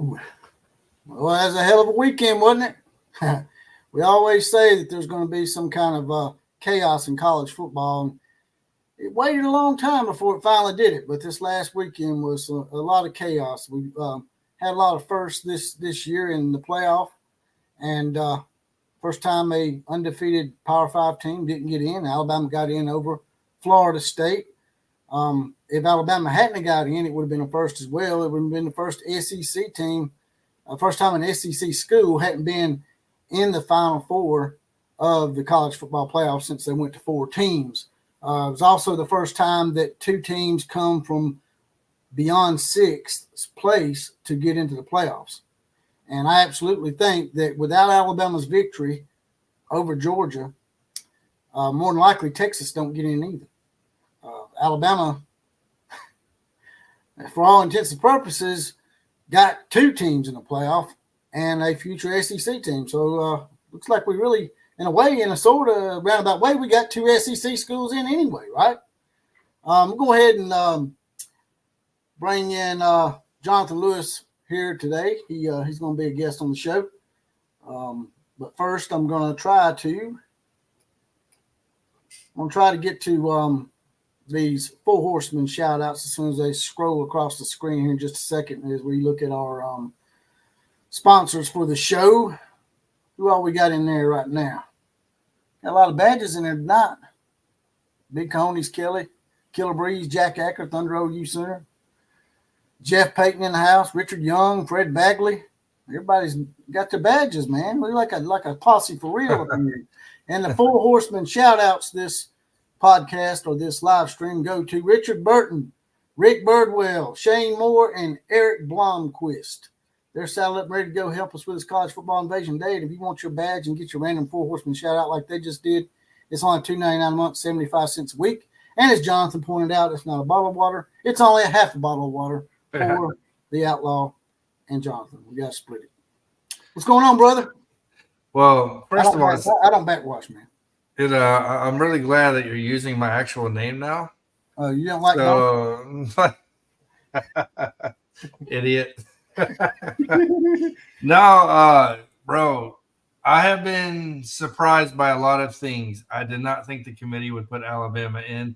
Woo! Well, that was a hell of a weekend, wasn't it? We always say that there's going to be some kind of chaos in college football. And it waited a long time before it finally did it, but this last weekend was a lot of chaos. We had a lot of firsts this year in the playoff, and first time a undefeated Power 5 team didn't get in. Alabama got in over Florida State. If Alabama hadn't got in, it would have been a first as well. It would have been the first SEC team, first time an SEC school hadn't been in the Final Four of the college football playoff since they went to 4 teams. It was also the first time that 2 teams come from beyond 6th place to get into the playoffs. And I absolutely think that without Alabama's victory over Georgia, more than likely Texas don't get in either. Alabama, for all intents and purposes, got 2 teams in the playoff and a future SEC team. So looks like we really, in a sort of roundabout way, we got 2 SEC schools in anyway, right? We'll go ahead and bring in Jonathan Lewis here today. He's going to be a guest on the show. But first, I'm going to try to get to these 4 horsemen shout outs as soon as they scroll across the screen here in just a second as we look at our sponsors for the show. Who all we got in there right now? Got a lot of badges in there tonight. Big Coneys, Kelly, Killer Breeze, Jack Acker, Thunder OU Center, Jeff Payton in the house, Richard Young, Fred Bagley. Everybody's got their badges, man. We're like a posse for real up in here. And the 4 horsemen shout outs this podcast or this live stream go to Richard Burton, Rick Birdwell, Shane Moore, and Eric Blomquist. They're saddled up and ready to go help us with this college football invasion day. And if you want your badge and get your random 4 horsemen shout out like they just did, it's only $2.99 a month, 75 cents a week. And as Jonathan pointed out, it's not a bottle of water. It's only a half a bottle of water for the Outlaw and Jonathan. We got to split it. What's going on, brother? Well, first of all, I don't backwash, man. I'm really glad that you're using my actual name now. You don't like idiot. No, bro, I have been surprised by a lot of things. I did not think the committee would put Alabama in.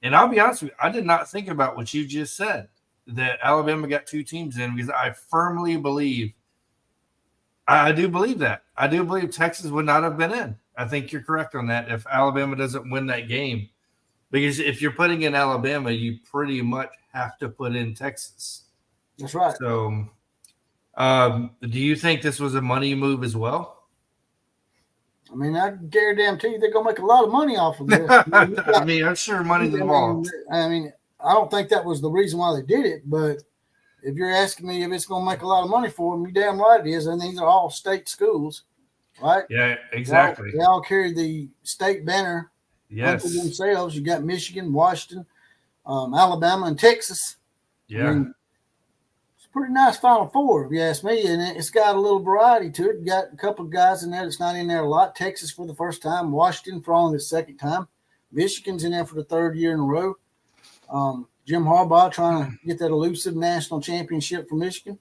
And I'll be honest with you, I did not think about what you just said, that Alabama got 2 teams in, because I firmly believe, I do believe that. I do believe Texas would not have been in. I think you're correct on that if Alabama doesn't win that game. Because if you're putting in Alabama, you pretty much have to put in Texas. That's right. So do you think this was a money move as well? I mean, I guarantee you they're going to make a lot of money off of this. I mean, I'm sure money's involved. I mean, I don't think that was the reason why they did it, but if you're asking me if it's going to make a lot of money for them, you're damn right it is. And these are all state schools, right? Yeah, exactly. They all carry the state banner. Yes. For themselves. You got Michigan, Washington, Alabama, and Texas. Yeah. I mean, it's a pretty nice Final Four, if you ask me, and it's got a little variety to it. You got a couple of guys in there that's not in there a lot. Texas for the first time, Washington for only the second time. Michigan's in there for the 3rd year in a row. Jim Harbaugh trying to get that elusive national championship for Michigan.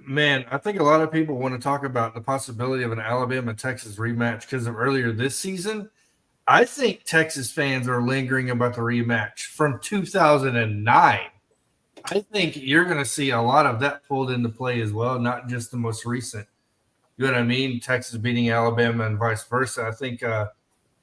Man, I think a lot of people want to talk about the possibility of an Alabama-Texas rematch because of earlier this season. I think Texas fans are lingering about the rematch from 2009. I think you're going to see a lot of that pulled into play as well, not just the most recent. You know what I mean? Texas beating Alabama and vice versa. I think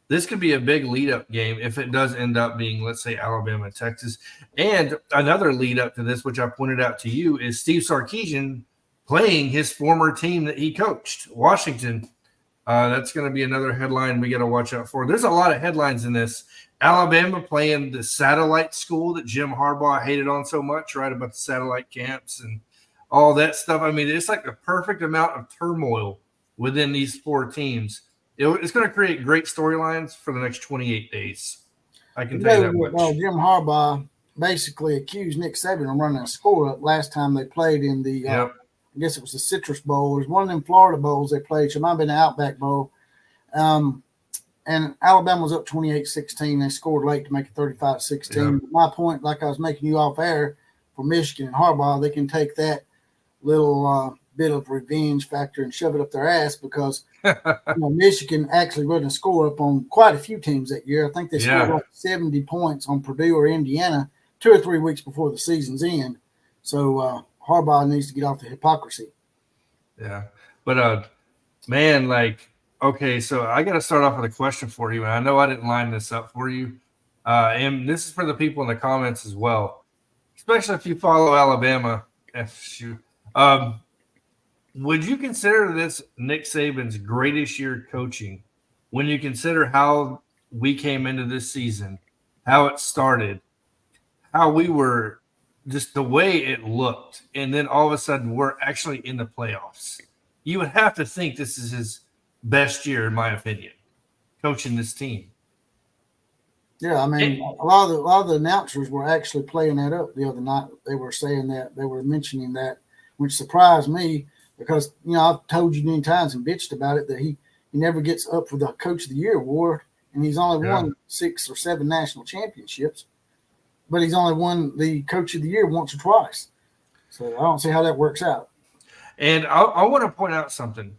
this could be a big lead-up game if it does end up being, let's say, Alabama, Texas. And another lead-up to this, which I pointed out to you, is Steve Sarkisian playing his former team that he coached, Washington. That's going to be another headline we got to watch out for. There's a lot of headlines in this. Alabama playing the satellite school that Jim Harbaugh hated on so much, right, about the satellite camps and all that stuff. I mean, it's like the perfect amount of turmoil within these 4 teams. It's going to create great storylines for the next 28 days. I can tell you that much. Well, Jim Harbaugh basically accused Nick Saban of running a score up last time they played in the I guess it was the Citrus Bowl. It was one of them Florida Bowls they played. So it might have been the Outback Bowl. And Alabama was up 28-16. They scored late to make it 35-16. Yeah. My point, like I was making you off air, for Michigan and Harbaugh, they can take that little bit of revenge factor and shove it up their ass because Michigan actually wasn't score up on quite a few teams that year. I think they scored like 70 points on Purdue or Indiana 2 or 3 weeks before the season's end. So Harbaugh needs to get off the hypocrisy. Yeah. But, man, okay, so I got to start off with a question for you. And I know I didn't line this up for you. And this is for the people in the comments as well, especially if you follow Alabama FSU. Would you consider this Nick Saban's greatest year coaching when you consider how we came into this season, how it started, how we were just the way it looked, and then all of a sudden we're actually in the playoffs? You would have to think this is his best year, in my opinion, coaching this team. Yeah, I mean, a lot of the announcers were actually playing that up the other night. They were saying that, they were mentioning that, which surprised me because, I've told you many times and bitched about it that he never gets up for the Coach of the Year award, and he's only won 6 or 7 national championships, but he's only won the Coach of the Year once or twice. So I don't see how that works out. And I want to point out something.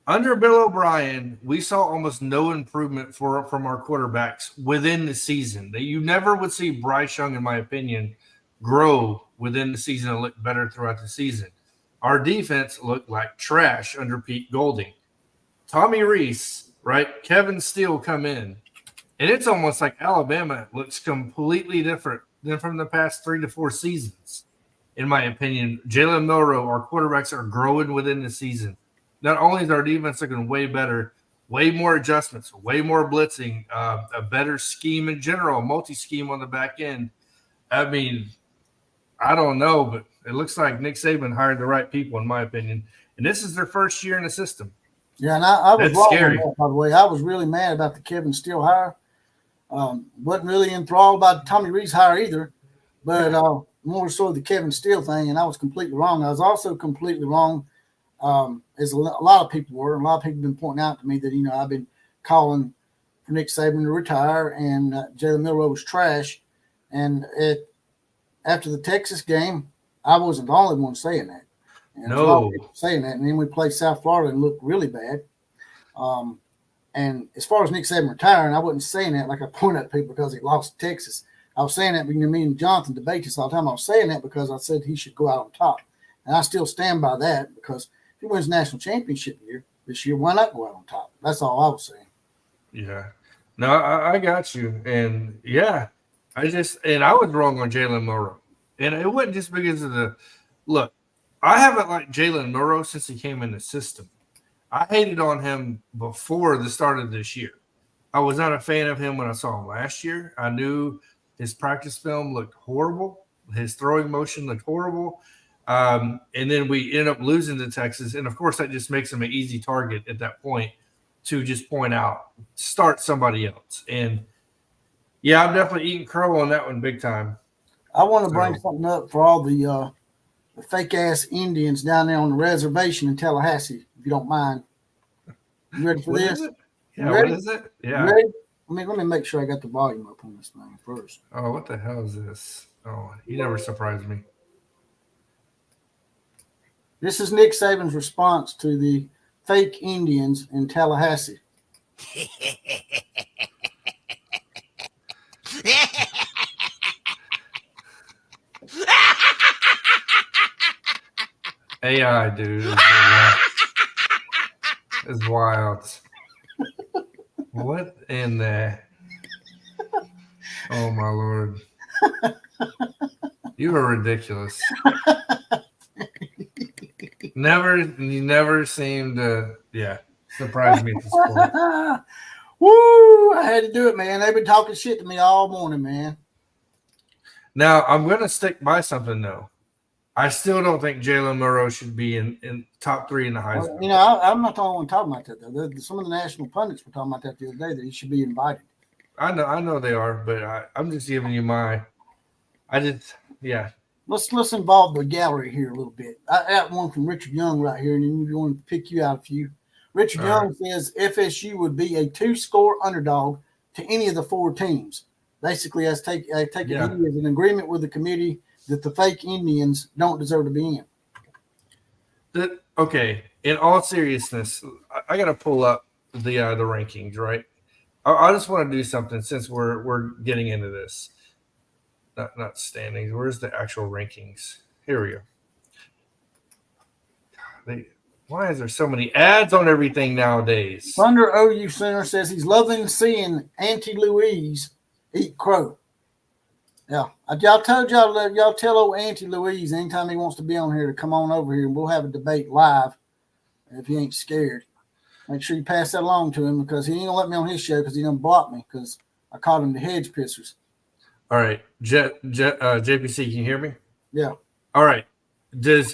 Under Bill O'Brien, we saw almost no improvement from our quarterbacks within the season. That you never would see Bryce Young, in my opinion, grow within the season and look better throughout the season. Our defense looked like trash under Pete Golding. Tommy Rees, right? Kevin Steele come in. And it's almost like Alabama looks completely different than from the past 3 to 4 seasons. In my opinion, Jalen Milroe, our quarterbacks are growing within the season. Not only is our defense looking way better, way more adjustments, way more blitzing, a better scheme in general, multi-scheme on the back end. I mean, I don't know, but it looks like Nick Saban hired the right people, in my opinion. And this is their first year in the system. Yeah, and I was wrong on that, by the way. I was really mad about the Kevin Steele hire. Wasn't really enthralled by the Tommy Rees hire either, but more so the Kevin Steele thing, and I was completely wrong. I was also completely wrong, as a lot of people were. A lot of people have been pointing out to me that, I've been calling for Nick Saban to retire, and Jalen Milroe was trash. And after the Texas game, I wasn't the only one saying that. And a lot of people saying that. And then we played South Florida and looked really bad. And as far as Nick Saban retiring, I wasn't saying that like I point at people because he lost to Texas. I was saying that because me and Jonathan debate this all the time. I was saying that because I said he should go out on top. And I still stand by that because if he wins national championship this year, why not go out on top? That's all I was saying. Yeah. No, I got you. And, I was wrong on Jalen Milroe. And it wasn't just because of look, I haven't liked Jalen Milroe since he came in the system. I hated on him before the start of this year. I was not a fan of him when I saw him last year. I knew his practice film looked horrible. His throwing motion looked horrible. And then we ended up losing to Texas. And, of course, that just makes him an easy target at that point to just point out, start somebody else. And, I'm definitely eating crow on that one big time. I want to bring something up for all the fake-ass Indians down there on the reservation in Tallahassee, if you don't mind. You ready for this? Yeah, what is it? Yeah. You ready? Let me make sure I got the volume up on this thing first. Oh, what the hell is this? Oh, he never surprised me. This is Nick Saban's response to the fake Indians in Tallahassee. AI, dude. It's wild. What in the? Oh my Lord! You are ridiculous. You never seem to, surprise me at this point. Woo! I had to do it, man. They've been talking shit to me all morning, man. Now I'm gonna stick by something though. I still don't think Jalen Milroe should be in top 3 in the Heisman. I'm not the only one talking about that, though. Some of the national pundits were talking about that the other day, that he should be invited. I know they are, but I'm just giving you Let's involve the gallery here a little bit. I got one from Richard Young right here, and then you want to pick you out a few. Richard Young says FSU would be a 2-score underdog to any of the 4 teams. Basically, I take it he is in agreement with the committee that the fake Indians don't deserve to be in. Okay, in all seriousness, I got to pull up the rankings, right? I just want to do something since we're getting into this. Not standings. Where's the actual rankings? Here we go. Why is there so many ads on everything nowadays? Thunder OU Center says he's loving seeing Auntie Louise eat crow. Yeah, y'all tell old Auntie Louise anytime he wants to be on here to come on over here and we'll have a debate live if he ain't scared. Make sure you pass that along to him because he ain't gonna let me on his show because he done blocked me because I called him the hedge pissers. All right, JPC, can you hear me? Yeah. All right. Does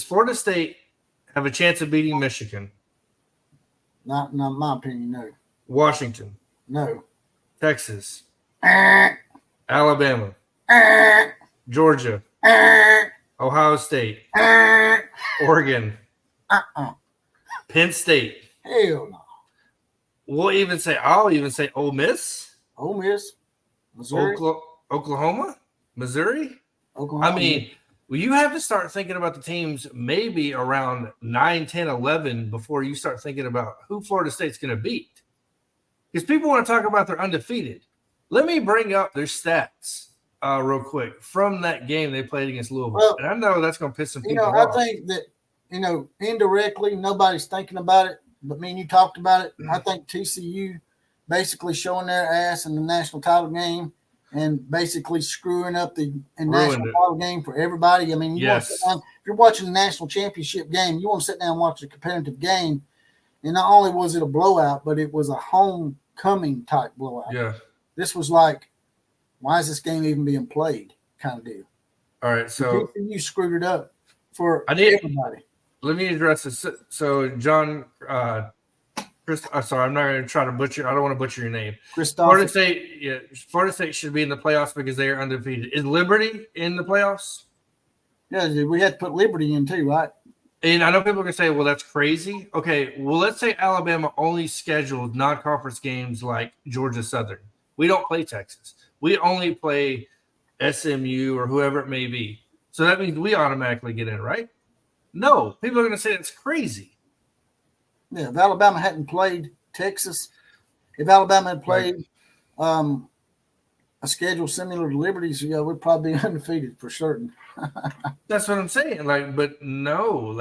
Florida State have a chance of beating Michigan? Not in my opinion, no. Washington? No. Texas? Alabama? Georgia? Ohio State? Oregon? Penn State? Hell no. I'll even say Ole Miss? Ole Miss. Missouri. Oklahoma? Missouri? Oklahoma. I mean, well, you have to start thinking about the teams maybe around 9, 10, 11 before you start thinking about who Florida State's going to beat. Because people want to talk about their undefeated. Let me bring up their stats real quick from that game they played against Louisville. Well, and I know that's going to piss some people off. I think that, indirectly, nobody's thinking about it, but me and you talked about it. I think TCU basically showing their ass in the national title game and basically screwing up the national title game for everybody. I mean, if you're watching the national championship game, you want to sit down and watch a competitive game. And not only was it a blowout, but it was a homecoming type blowout. Yeah. This was like, why is this game even being played kind of deal. All right, so TCU screwed it up for everybody. Let me address this. So, John, sorry, I'm not going to try to butcher. I don't want to butcher your name. Florida State should be in the playoffs because they are undefeated. Is Liberty in the playoffs? Yeah, we had to put Liberty in too, right? And I know people are going to say, well, that's crazy. Okay, well, let's say Alabama only scheduled non-conference games like Georgia Southern. We don't play Texas. We only play SMU or whoever it may be. So that means we automatically get in, right? No. People are going to say it's crazy. Yeah, if Alabama hadn't played Texas, if Alabama had played a schedule similar to Liberty's, we'd probably be undefeated for certain. That's what I'm saying. But no,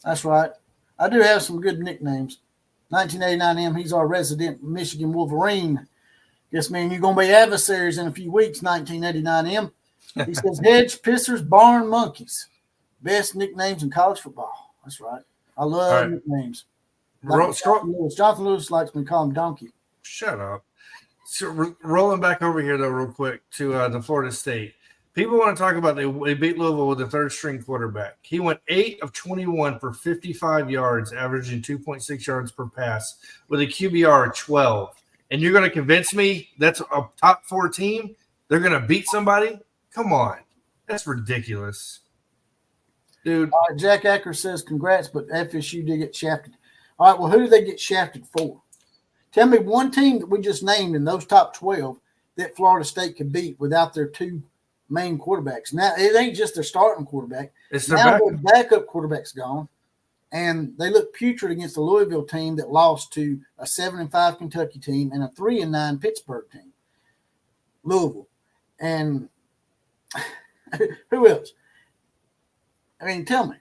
That's right. I do have some good nicknames. 1989M, he's our resident Michigan Wolverine. Guess me and you're going to be adversaries in a few weeks, 1989M. He says, hedge pissers, barn monkeys. Best nicknames in college football. That's right. I love nicknames. Jonathan Lewis likes me to call him Donkey. Shut up. So rolling back over here, though, real quick to the Florida State. People want to talk about they beat Louisville with a third-string quarterback. He went 8 of 21 for 55 yards, averaging 2.6 yards per pass with a QBR of 12. And you're going to convince me that's a top 4 team? They're going to beat somebody? Come on. That's ridiculous. Dude. All right, Jack Acker says, congrats, but FSU did get shafted. All right, well, who did they get shafted for? Tell me one team that we just named in those top 12 that Florida State could beat without their 2 main quarterbacks. Now, it ain't just their starting quarterback. It's their backup quarterback's gone, and they look putrid against the Louisville team that lost to a 7-5 Kentucky team and a 3-9 Pittsburgh team. Louisville. And who else? I mean, tell me.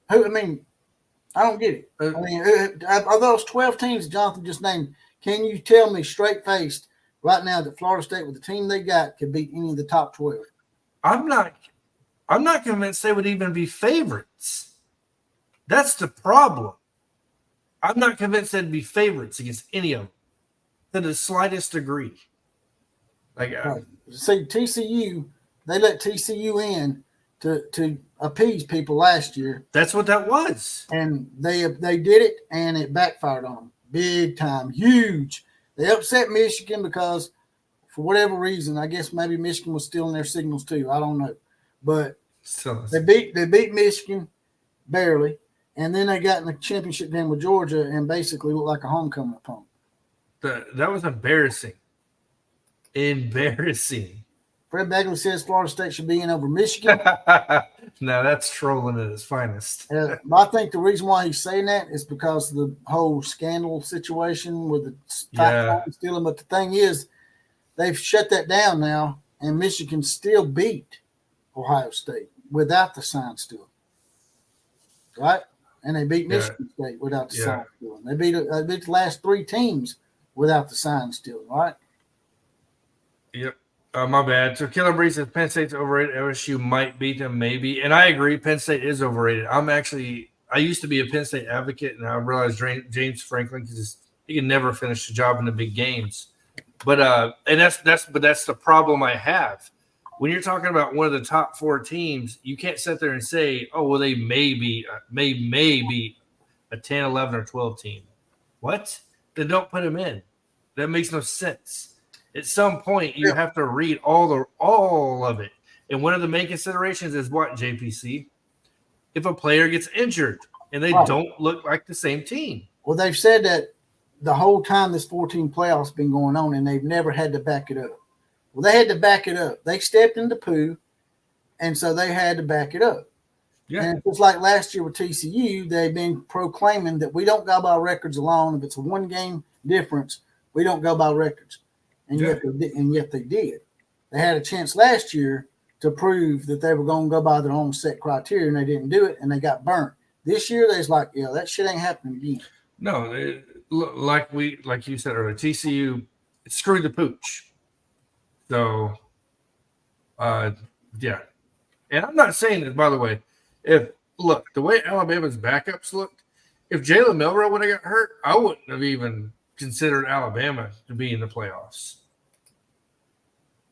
I don't get it. Of those 12 teams that Jonathan just named, can you tell me straight-faced right now that Florida State, with the team they got, could beat any of the top 12? I'm not convinced they would even be favorites. That's the problem. I'm not convinced they'd be favorites against any of them to the slightest degree. See, TCU, they let TCU in to appease people last year. That's what that was. And they did it, and it backfired on them big time, huge. They upset Michigan because for whatever reason, I guess maybe Michigan was stealing their signals too. I don't know. But they beat Michigan barely, and then they got in the championship game with Georgia and basically looked like a homecoming opponent. That was embarrassing. Embarrassing. Fred Bagley says Florida State should be in over Michigan. Now that's trolling at its finest. But I think the reason why he's saying that is because of the whole scandal situation with the stealing. But the thing is, they've shut that down now, and Michigan still beat Ohio State without the sign stealing. Right? And they beat Michigan State without the sign stealing. They beat the last 3 teams without the sign stealing, right? Yep. My bad. So Killer Bree says Penn State's overrated. LSU might beat them, maybe. And I agree, Penn State is overrated. I used to be a Penn State advocate, and I realized James Franklin he can never finish the job in the big games. But that's the problem I have. When you're talking about one of the top 4 teams, you can't sit there and say, oh, well, they may be a 10, 11, or 12 team. What? Then don't put them in. That makes no sense. At some point, you have to read all of it. And one of the main considerations is what, JPC? If a player gets injured and they don't look like the same team. Well, they've said that the whole time this 14 playoffs been going on, and they've never had to back it up. Well, they had to back it up. They stepped in the poo, and so they had to back it up. Yeah. And it's like last year with TCU, they've been proclaiming that we don't go by records alone. If it's a 1-game difference, we don't go by records. And yet they did. They had a chance last year to prove that they were going to go by their own set criteria, and they didn't do it, and they got burnt. This year, they's like, that shit ain't happening again. No, like you said earlier, TCU screwed the pooch. So, yeah. And I'm not saying that, by the way, the way Alabama's backups looked, if Jalen Milroe would have got hurt, I wouldn't have even considered Alabama to be in the playoffs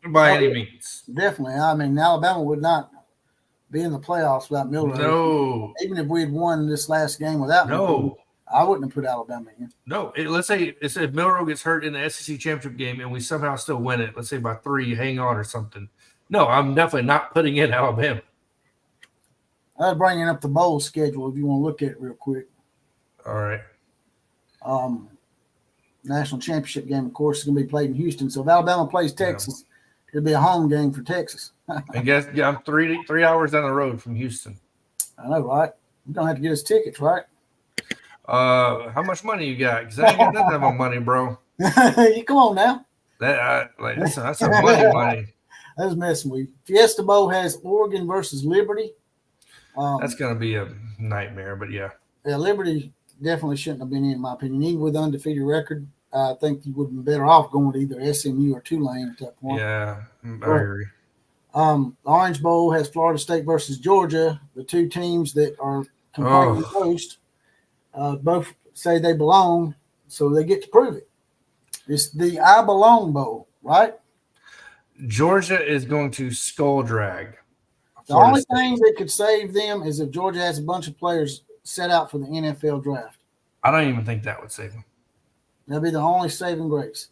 by any means. Definitely. I mean, Alabama would not be in the playoffs without Milroe. No. Even if we had won this last game without Milroe, I wouldn't have put Alabama in. No. Let's say if Milroe gets hurt in the SEC championship game and we somehow still win it, let's say by 3, hang on or something. No, I'm definitely not putting in Alabama. I was bringing up the bowl schedule if you want to look at it real quick. All right. National championship game, of course, is going to be played in Houston. So if Alabama plays Texas, it'll be a home game for Texas. I guess, I'm 3 hours down the road from Houston. I know, right? You're going to have to get us tickets, right? How much money you got? Because I ain't got nothing of my money, bro. You come on now. That's a money. I was messing with you. Fiesta Bowl has Oregon versus Liberty. That's going to be a nightmare, but yeah. Yeah, Liberty definitely shouldn't have been in my opinion. Even with undefeated record, I think you would have been better off going to either SMU or Tulane at that point. Yeah, I agree. The Orange Bowl has Florida State versus Georgia, the 2 teams that are competing most. Both say they belong, so they get to prove it. It's the I Belong Bowl, right? Georgia is going to skull drag. The only thing that could save them is if Georgia has a bunch of players set out for the NFL draft. I don't even think that would save them. That'll be the only saving grace.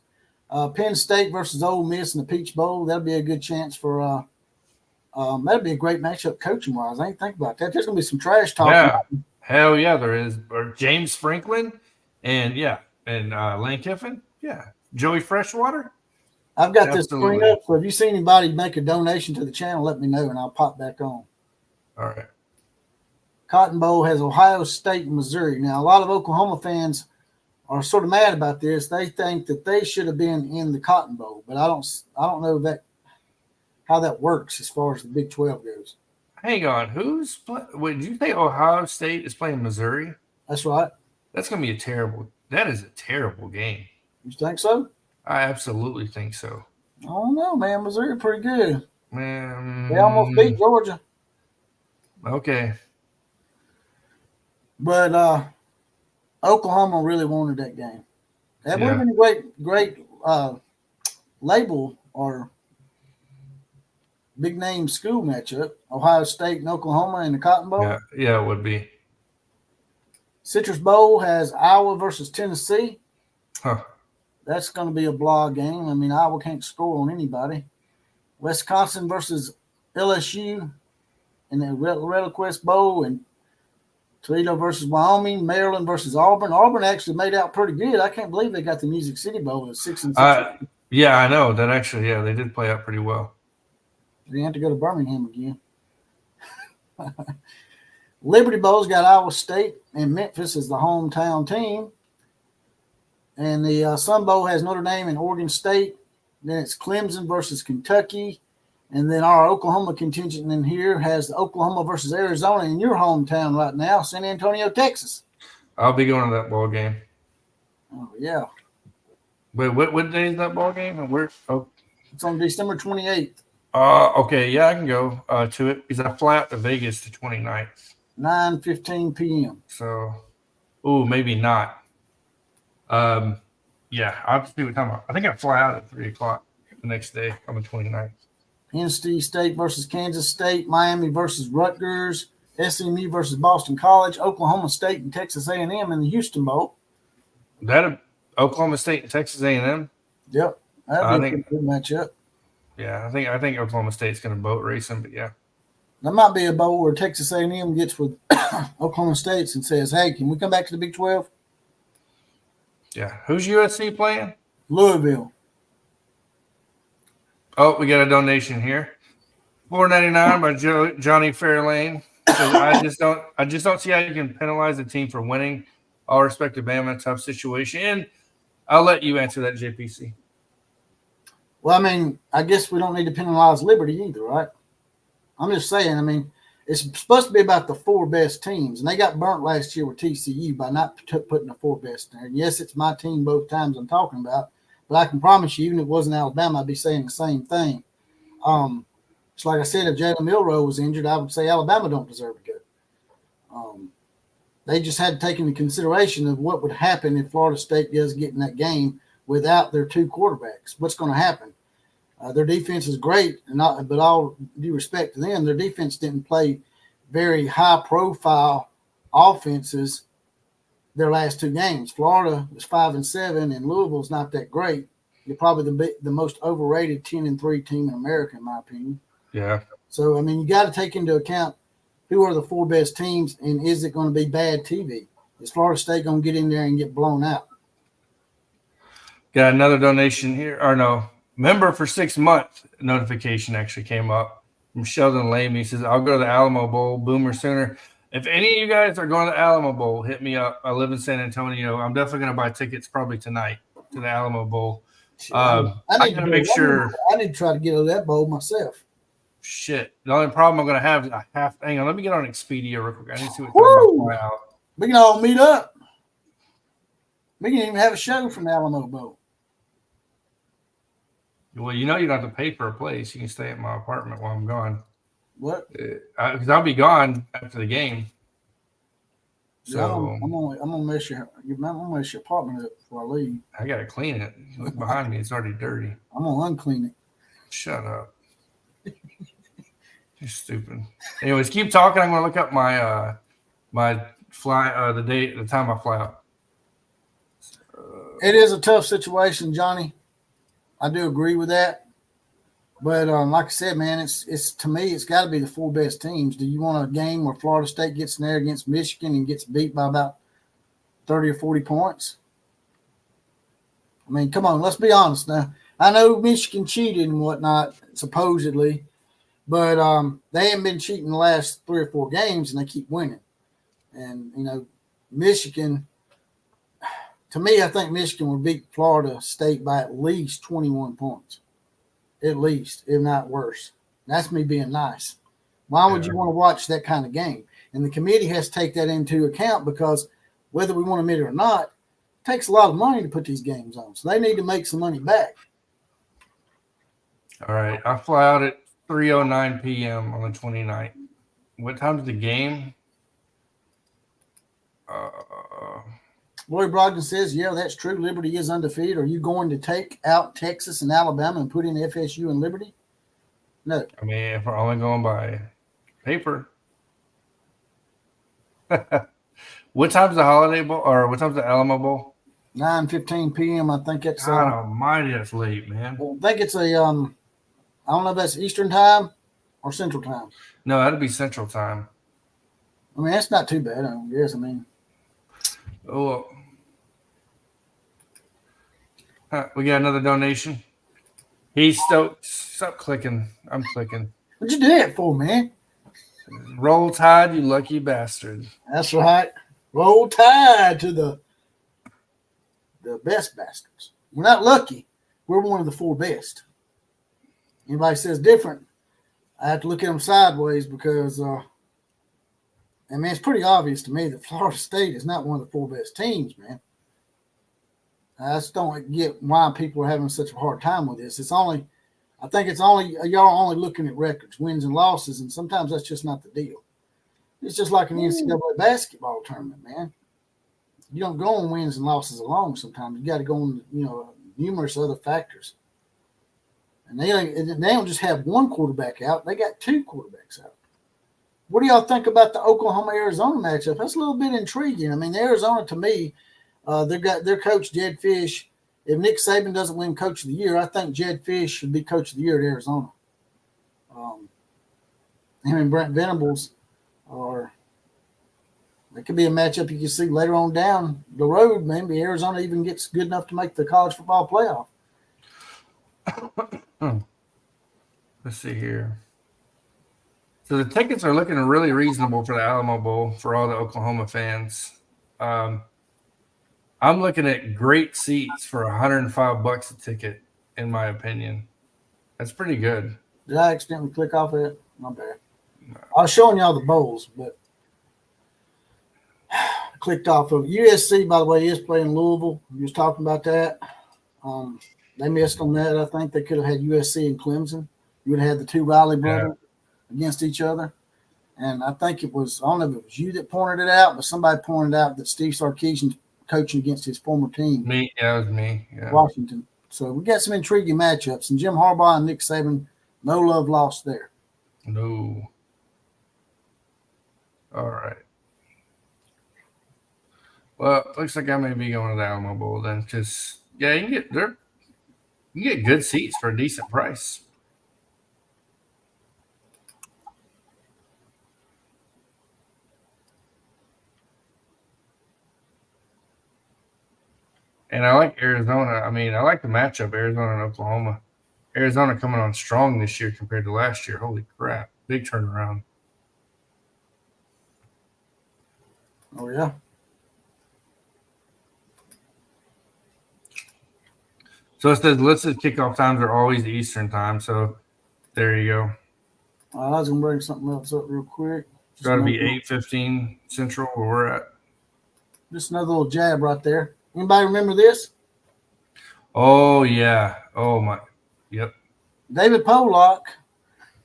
Penn State versus Ole Miss in the Peach Bowl. That'll be a good chance for that'd be a great matchup coaching-wise. I ain't think about that. There's going to be some trash talk. Yeah. Hell yeah, there is. Or James Franklin and Lane Kiffin. Yeah. Joey Freshwater. I've got this screen up. So if you see anybody make a donation to the channel, let me know, and I'll pop back on. All right. Cotton Bowl has Ohio State and Missouri. Now, a lot of Oklahoma fans are sort of mad about this. They think that they should have been in the Cotton Bowl, but I don't know how that works as far as the Big 12 goes. Hang on, did you say Ohio State is playing Missouri? That's right. That is a terrible game. You think so? I absolutely think so. I don't know, man. Missouri pretty good. Man, They almost beat Georgia. Okay. But Oklahoma really wanted that game. That would have been a great label or big name school matchup. Ohio State and Oklahoma in the Cotton Bowl. Yeah, it would be. Citrus Bowl has Iowa versus Tennessee. Huh. That's going to be a blog game. I mean, Iowa can't score on anybody. Wisconsin versus LSU in the Reliquest Bowl, and Toledo versus Wyoming. Maryland versus Auburn. Auburn actually made out pretty good. I can't believe they got the Music City Bowl at 6-6. Yeah, I know that actually. Yeah, they did play out pretty well. You have to go to Birmingham again. Liberty Bowl's got Iowa State and Memphis as the hometown team. And the Sun Bowl has Notre Dame and Oregon State. Then it's Clemson versus Kentucky. And then our Oklahoma contingent in here has Oklahoma versus Arizona in your hometown right now, San Antonio, Texas. I'll be going to that ball game. Oh, yeah. Wait, what day is that ball game? And where? Oh, It's on December 28th, okay. Yeah, I can go to it because I fly out to Vegas the 29th. 9:15 p.m. So, maybe not. Yeah, I'll have to see what time. I think I fly out at 3 o'clock the next day on the 29th. NC State versus Kansas State, Miami versus Rutgers, SMU versus Boston College, Oklahoma State and Texas A&M in the Houston Bowl. That Oklahoma State and Texas A&M. Yep, that'd be a good matchup. Yeah, I think Oklahoma State's going to boat race them, but yeah. There might be a bowl where Texas A&M gets with Oklahoma State and says, "Hey, can we come back to the Big 12?" Yeah, who's USC playing? Louisville. Oh, we got a donation here. $4.99 by Johnny Fairlane. I just don't see how you can penalize a team for winning. All respect to Bama, tough situation. And I'll let you answer that, JPC. Well, I mean, I guess we don't need to penalize Liberty either, right? I'm just saying, I mean, it's supposed to be about the 4 best teams, and they got burnt last year with TCU by not putting the 4 best there. And yes, it's my team both times I'm talking about, but I can promise you, even if it wasn't Alabama, I'd be saying the same thing. It's like I said, if Jalen Milroe was injured, I would say Alabama don't deserve to go. They just had to take into consideration of what would happen if Florida State does get in that game without their 2 quarterbacks. What's going to happen? Their defense is great, but all due respect to them, their defense didn't play very high-profile offenses their last 2 games. Florida was 5-7, and Louisville's not that great. They're probably the most overrated 10-3 team in America, in my opinion. Yeah. So, I mean, you got to take into account who are the 4 best teams, and is it going to be bad TV? Is Florida State going to get in there and get blown out? Got another donation here, or no. Member for 6 months notification actually came up from Sheldon Lamy. He says, I'll go to the Alamo Bowl, Boomer Sooner. If any of you guys are going to the Alamo Bowl, hit me up. I live in San Antonio. I'm definitely going to buy tickets probably tonight to the Alamo Bowl. I got to make sure. I need to try to get to that bowl myself. Shit. The only problem I'm going to have is hang on. Let me get on Expedia real quick. I need to see what time I fly out. We can all meet up. We can even have a show from the Alamo Bowl. Well, you don't have to pay for a place. You can stay at my apartment while I'm gone. What? Because I'll be gone after the game. So yeah, I'm gonna mess your apartment up before I leave. I gotta clean it. Look behind me; it's already dirty. I'm gonna unclean it. Shut up. You're stupid. Anyways, keep talking. I'm gonna look up my my fly the time I fly out. It is a tough situation, Johnny. I do agree with that. But like I said, man, it's to me, it's got to be the 4 best teams. Do you want a game where Florida State gets in there against Michigan and gets beat by about 30 or 40 points? I mean, come on, let's be honest now. I know Michigan cheated and whatnot, supposedly, but they haven't been cheating the last 3 or 4 games, and they keep winning. And, Michigan – to me, I think Michigan would beat Florida State by at least 21 points. At least, if not worse. That's me being nice. Why would you want to watch that kind of game? And the committee has to take that into account because whether we want to admit it or not, it takes a lot of money to put these games on. So they need to make some money back. All right. I fly out at 3:09 p.m. on the 29th. What time's the game? Roy Brogdon says, yeah, that's true. Liberty is undefeated. Are you going to take out Texas and Alabama and put in FSU and Liberty? No. I mean, if we're only going by paper. What time's the Holiday Bowl, or what time's the Alamo Bowl? 9:15 p.m. I think it's God almighty, that's late, man. I think it's a I don't know if that's Eastern time or Central time. No, that'd be Central time. I mean, that's not too bad, I guess. I mean, oh, we got another donation. He's stoked. Stop clicking. I'm clicking. What'd you do that for, man? Roll Tide, you lucky bastard. That's right. Roll Tide to the best bastards. We're not lucky. We're one of the 4 best. Anybody says different, I have to look at them sideways because, it's pretty obvious to me that Florida State is not one of the 4 best teams, man. I just don't get why people are having such a hard time with this. I think it's only y'all are only looking at records, wins and losses, and sometimes that's just not the deal. It's just like an NCAA basketball tournament, man. You don't go on wins and losses alone sometimes. You got to go on, numerous other factors. And they don't just have one quarterback out. They got 2 quarterbacks out. What do y'all think about the Oklahoma-Arizona matchup? That's a little bit intriguing. I mean, Arizona, to me, they've got their coach, Jed Fish. If Nick Saban doesn't win Coach of the Year, I think Jed Fish should be Coach of the Year at Arizona. Him and Brent Venables it could be a matchup you can see later on down the road. Maybe Arizona even gets good enough to make the college football playoff. Let's see here. So the tickets are looking really reasonable for the Alamo Bowl for all the Oklahoma fans. I'm looking at great seats for $105 a ticket, in my opinion. That's pretty good. Did I accidentally click off it? My bad. No. I was showing y'all the bowls, but I clicked off of USC, by the way, is playing Louisville. You was talking about that. They missed on that. I think they could have had USC and Clemson. You would have had the 2 Riley brothers against each other. And I think I don't know if it was you that pointed it out, but somebody pointed out that Steve Sarkisian's coaching against his former team. Me, yeah, it was me. Yeah. Washington. So we got some intriguing matchups. And Jim Harbaugh and Nick Saban, no love lost there. No. All right. Well, looks like I may be going to the Alamo Bowl then, because you can get good seats for a decent price. And I like Arizona. I mean, I like the matchup, Arizona and Oklahoma. Arizona coming on strong this year compared to last year. Holy crap. Big turnaround. Oh, yeah. So it says listed kickoff times are always Eastern time. So there you go. I was going to bring something else up real quick. It's got to be 8:15 Central where we're at. Just another little jab right there. Anybody remember this? Oh, yeah. Oh, my. Yep. David Pollock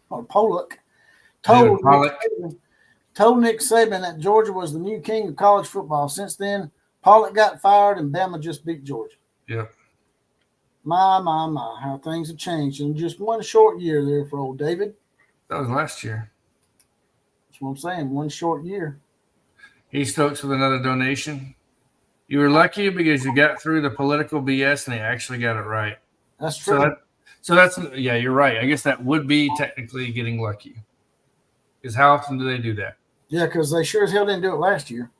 told Nick Saban that Georgia was the new king of college football. Since then, Pollock got fired and Bama just beat Georgia. Yep. My, how things have changed in just one short year there for old David. That was last year. That's what I'm saying, one short year. He Stokes with another donation. You were lucky because you got through the political BS and they actually got it right. That's true. So that's you're right. I guess that would be technically getting lucky. Because how often do they do that? Yeah, because they sure as hell didn't do it last year.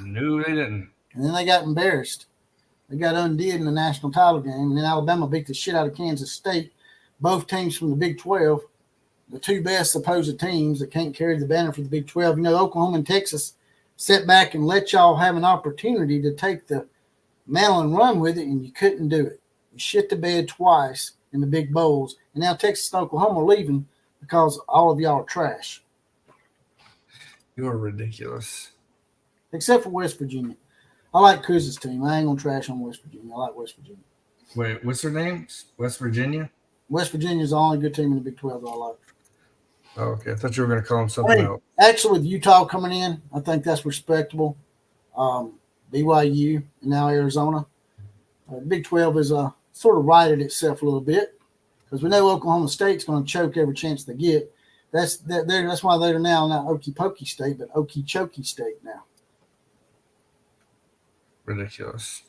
No, they didn't. And then they got embarrassed. They got undid in the national title game. And then Alabama beat the shit out of Kansas State. Both teams from the Big 12, the 2 best supposed teams that can't carry the banner for the Big 12. You know, Oklahoma and Texas sit back and let y'all have an opportunity to take the mantle and run with it, and you couldn't do it. You shit the bed twice in the big bowls, and now Texas and Oklahoma are leaving because all of y'all are trash. You are ridiculous. Except for West Virginia. I like Kuz's team. I ain't going to trash on West Virginia. I like West Virginia. Wait, what's their name? West Virginia? West Virginia's the only good team in the Big 12 that I like. Oh, okay. I thought you were going to call them something else. Actually, with Utah coming in, I think that's respectable. BYU and now Arizona. Big 12 is sort of righted itself a little bit because we know Oklahoma State's going to choke every chance they get. That's why they're now not Okie Pokey State, but Okie Chokey State now. Ridiculous.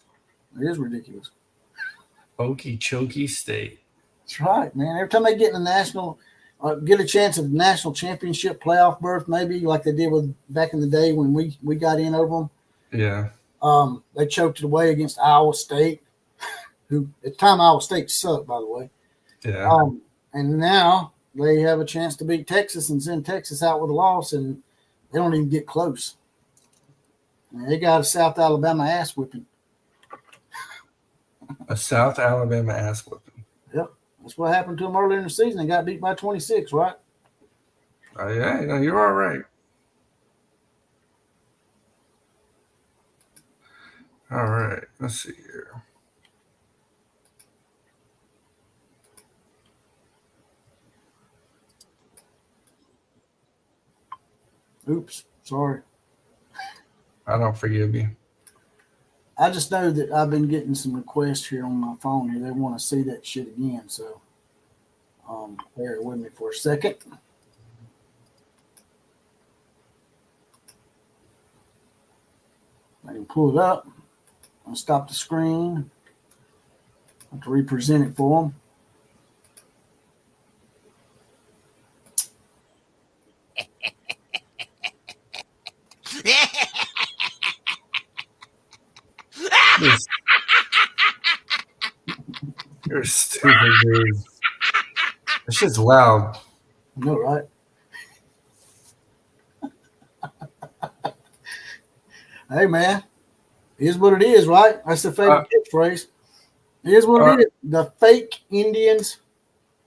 It is ridiculous. Okie Chokey State. That's right, man. Every time they get in the national – get a chance of national championship playoff berth, maybe like they did with back in the day when we got in over them. Yeah. They choked it away against Iowa State, who at the time Iowa State sucked, by the way. Yeah. And now they have a chance to beat Texas and send Texas out with a loss, and they don't even get close. And they got a South Alabama ass whipping. A South Alabama ass whipping. Yep. That's what happened to them earlier in the season. They got beat by 26, right? Yeah, you're all right. All right, let's see here. Oops, sorry. I don't forgive you. I just know that I've been getting some requests here on my phone here. They want to see that shit again. So bear with me for a second. I can pull it up. I'll stop the screen. I have to represent it for them. You're stupid, dude. That shit's loud. I know, right? Hey, man. It is what it is, right? That's the favorite catchphrase. It is what it is. The fake Indians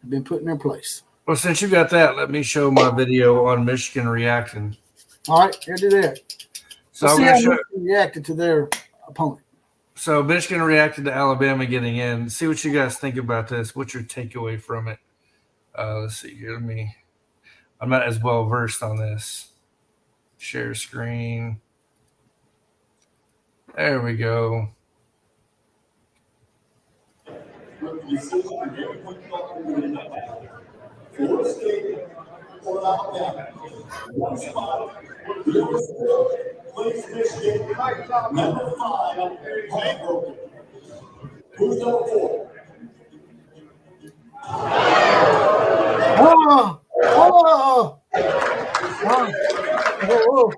have been put in their place. Well, since you got that, let me show my video on Michigan reacting. All right, here, do that. So Let's I'm see going how to show. Michigan reacted to their opponent. So Michigan reacted to Alabama getting in. See what you guys think about this. What's your takeaway from it? Let's see here. I'm not as well versed on this. Share screen. There we go. Florida State or Alabama. One spot. Plays Michigan. Number 5, heartbroken. Who's number 4? Oh! Oh! Oh!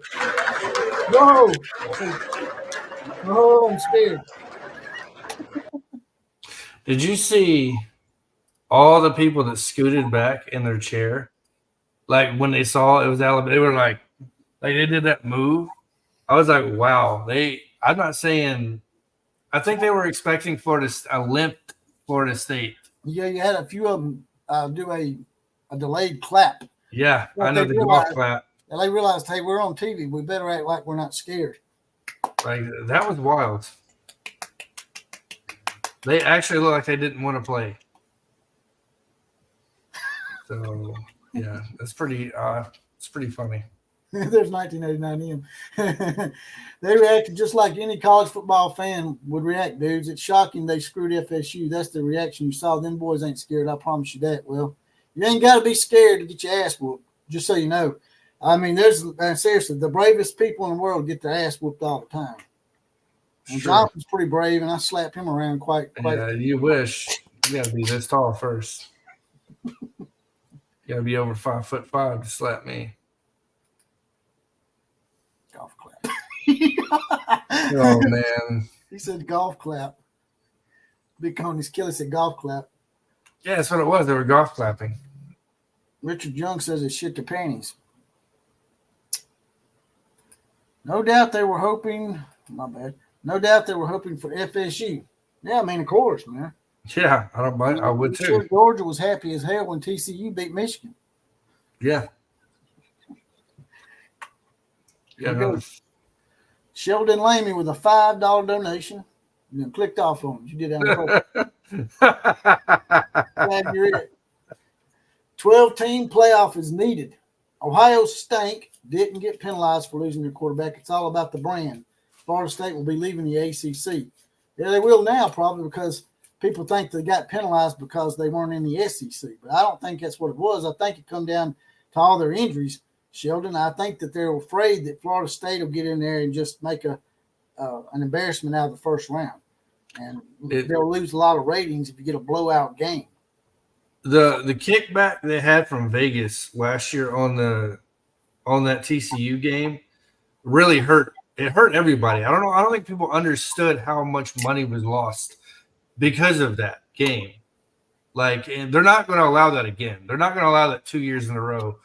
Whoa! Oh, I'm scared. Did you see all the people that scooted back in their chair? Like when they saw it was Alabama, they were like they did that move. I was like, wow. I'm not saying. I think they were expecting a limp Florida State. Yeah, you had a few of them do a delayed clap. Yeah, Well, I know the golf clap. And they realized, hey, we're on TV. We better act like we're not scared. Like that was wild. They actually looked like they didn't want to play. So yeah, that's pretty. It's pretty funny. There's 1989 in. They reacted just like any college football fan would react, dudes. It's shocking they screwed FSU. That's the reaction you saw. Them boys ain't scared. I promise you that. Well, you ain't got to be scared to get your ass whooped, just so you know. I mean, seriously, the bravest people in the world get their ass whooped all the time. And Sure. Jonathan's pretty brave, and I slapped him around quite. Yeah, you wish. You got to be this tall first. You got to be over 5'5" to slap me. Golf clap. Oh man. He said golf clap. Big Coney's killer said golf clap. Yeah, that's what it was. They were golf clapping. Richard Young says it shit their panties. No doubt they were hoping. My bad. No doubt they were hoping for FSU. Yeah, I mean, of course, man. Yeah, I don't mind. I would I'm sure too. Georgia was happy as hell when TCU beat Michigan. Yeah. Yeah. No. Sheldon Lamy with a $5 donation. And then clicked off on it. You did that on purpose. Glad you're it. 12-team playoff is needed. Ohio State didn't get penalized for losing their quarterback. It's all about the brand. Florida State will be leaving the ACC. Yeah, they will now probably because people think they got penalized because they weren't in the SEC. But I don't think that's what it was. I think it come down to all their injuries, Sheldon. I think that they're afraid that Florida State will get in there and just make an embarrassment out of the first round. And they'll lose a lot of ratings if you get a blowout game. The kickback they had from Vegas last year on that TCU game really hurt. It hurt everybody. I don't think people understood how much money was lost because of that game. Like, and they're not going to allow that again. They're not going to allow that 2 years in a row,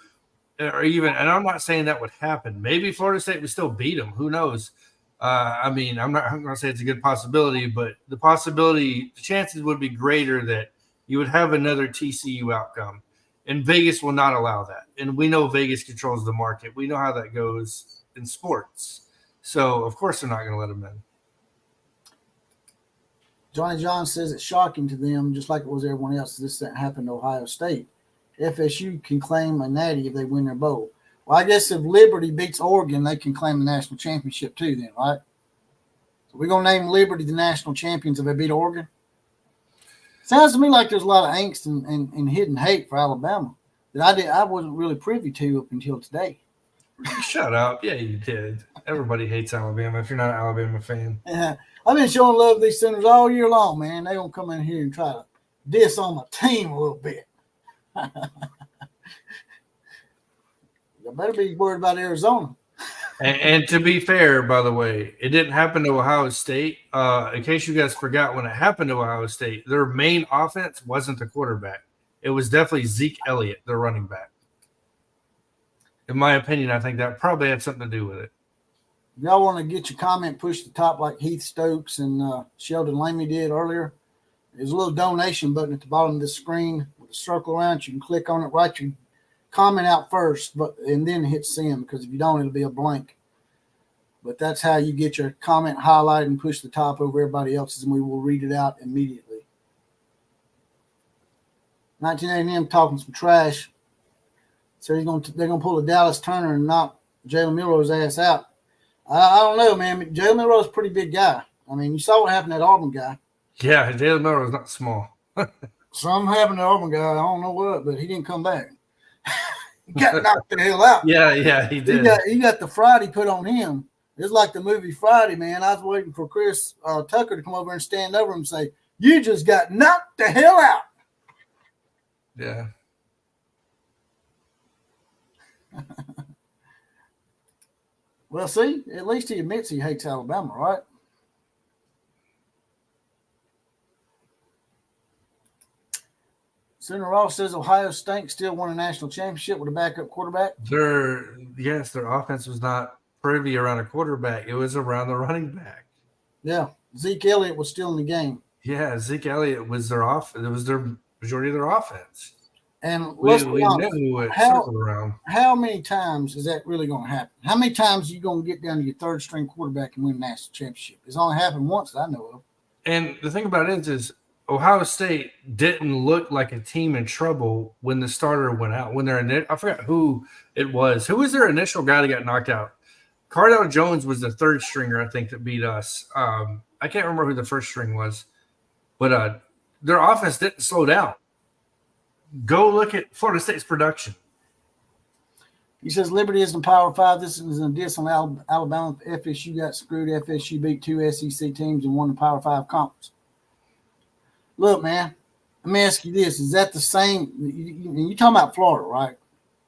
or even. And I'm not saying that would happen. Maybe Florida State would still beat them. Who knows? I mean, I'm going to say it's a good possibility, but the chances would be greater that you would have another TCU outcome. And Vegas will not allow that. And we know Vegas controls the market. We know how that goes in sports. So, of course, they're not going to let them in. Johnny John says it's shocking to them, just like it was everyone else. This didn't happen to Ohio State. FSU can claim a natty if they win their bowl. Well, I guess if Liberty beats Oregon, they can claim the national championship too then, right? So we're going to name Liberty the national champions if they beat Oregon? Sounds to me like there's a lot of angst and hidden hate for Alabama that I wasn't really privy to up until today. Shut up. Yeah, you did. Everybody hates Alabama if you're not an Alabama fan. I've been showing love to these Sooners all year long, man. They're going to come in here and try to diss on my team a little bit. You better be worried about Arizona. And to be fair, by the way, it didn't happen to Ohio State. In case you guys forgot, when it happened to Ohio State, their main offense wasn't the quarterback. It was definitely Zeke Elliott, their running back. In my opinion, I think that probably had something to do with it. If y'all want to get your comment pushed to the top like Heath Stokes and Sheldon Lamy did earlier, there's a little donation button at the bottom of the screen with a circle around it. You can click on it, write your comment out first, and then hit send, because if you don't, it'll be a blank. But that's how you get your comment highlighted and pushed to the top over everybody else's, and we will read it out immediately. 1980M talking some trash. So they're gonna pull a Dallas Turner and knock Jalen Milroe's ass out. I don't know, man. Jalen Milroe's a pretty big guy. I mean, you saw what happened to that Auburn guy. Yeah, Jalen Milroe's not small. Something happened to Auburn guy. I don't know what, but he didn't come back. He got knocked the hell out. Yeah, he did. He got the Friday put on him. It's like the movie Friday, man. I was waiting for Chris Tucker to come over and stand over him and say, "You just got knocked the hell out." Yeah. Well, see, at least he admits he hates Alabama, right? Sooner Ross says Ohio State still won a national championship with a backup quarterback. Their offense was not privy around a quarterback. It was around the running back. Yeah, Zeke Elliott was still in the game. Yeah, Zeke Elliott was their offense. It was their majority of their offense. And We let's be honest, knew it circled around. how many times is that really going to happen? How many times are you going to get down to your third string quarterback and win a national championship? It's only happened once that I know of. And the thing about it is Ohio State didn't look like a team in trouble when the starter went out. When I forgot who it was. Who was their initial guy that got knocked out? Cardell Jones was the third stringer, I think, that beat us. I can't remember who the first string was. But their offense didn't slow down. Go look at Florida State's production. He says Liberty is in Power 5. This is a diss on Alabama. FSU got screwed. FSU beat 2 SEC teams and won the Power 5 conference. Look, man, let me ask you this. Is that the same? You're talking about Florida, right?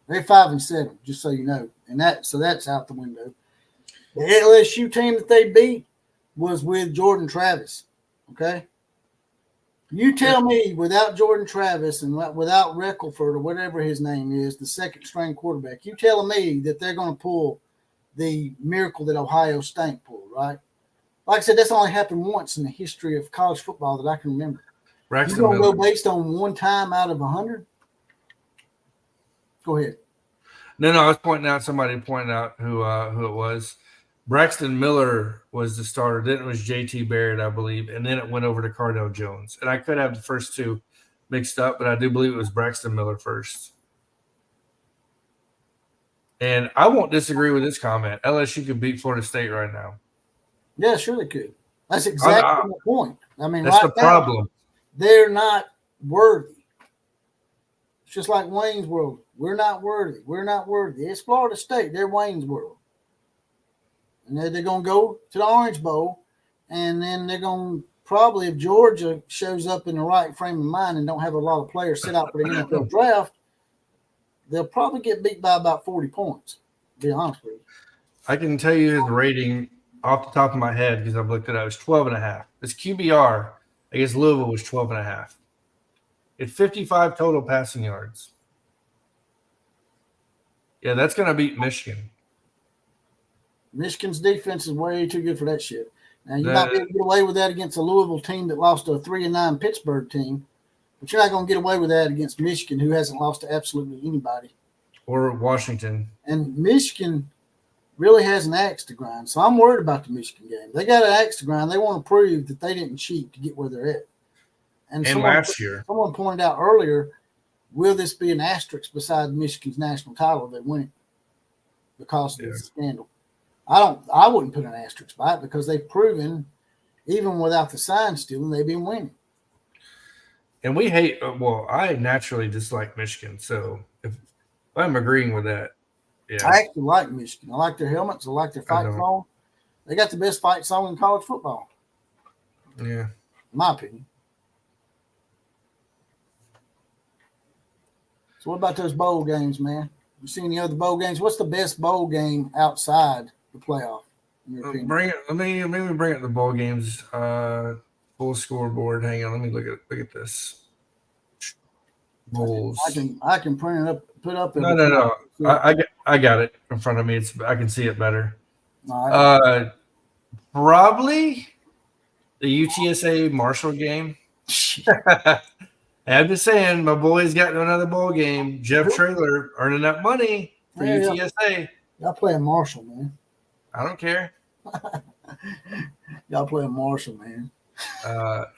They're 5-7, just so you know. And that's out the window. The LSU team that they beat was with Jordan Travis, okay? You tell me, without Jordan Travis and without Reckleford or whatever his name is, the second-string quarterback, you telling me that they're going to pull the miracle that Ohio State pulled, right? Like I said, that's only happened once in the history of college football that I can remember. You're going to go based on one time out of 100? Go ahead. No, I was somebody pointing out who it was. Braxton Miller was the starter. Then it was J.T. Barrett, I believe. And then it went over to Cardell Jones. And I could have the first two mixed up, but I do believe it was Braxton Miller first. And I won't disagree with this comment. LSU could beat Florida State right now. Yeah, sure they could. That's exactly the point. I mean, that's the problem. They're not worthy. It's just like Wayne's World. We're not worthy. We're not worthy. It's Florida State. They're Wayne's World. And they're going to go to the Orange Bowl, and then they're going to probably, if Georgia shows up in the right frame of mind and don't have a lot of players sit out for the NFL draft, they'll probably get beat by about 40 points, to be honest with you. I can tell you his rating off the top of my head because I've looked it up. It was 12.5. His QBR against Louisville was 12.5. It's 55 total passing yards. Yeah, that's going to beat Michigan. Michigan's defense is way too good for that shit. Now, you might be able to get away with that against a Louisville team that lost to a 3-9 Pittsburgh team, but you're not going to get away with that against Michigan, who hasn't lost to absolutely anybody. Or Washington. And Michigan really has an axe to grind, so I'm worried about the Michigan game. They got an axe to grind. They want to prove that they didn't cheat to get where they're at. And last year. Someone pointed out earlier, will this be an asterisk beside Michigan's national title if they win it because of this scandal? I wouldn't put an asterisk by it because they've proven, even without the sign stealing, they've been winning. And we hate. Well, I naturally dislike Michigan, so if I'm agreeing with that, yeah. I actually like Michigan. I like their helmets. I like their fight song. They got the best fight song in college football. Yeah, in my opinion. So what about those bowl games, man? You see any other bowl games? What's the best bowl game outside the playoff? In your opinion? Bring it. Let me bring up the bowl games. Full scoreboard. Hang on. Let me look at this. Bowls. I can print it up. Put up. No. I got it in front of me. I can see it better. All right. Probably the UTSA Marshall game. I'm just saying, my boy's got another bowl game. Jeff Traylor earning that money for UTSA. Y'all playing Marshall, man. I don't care. Y'all playing Marshall, man.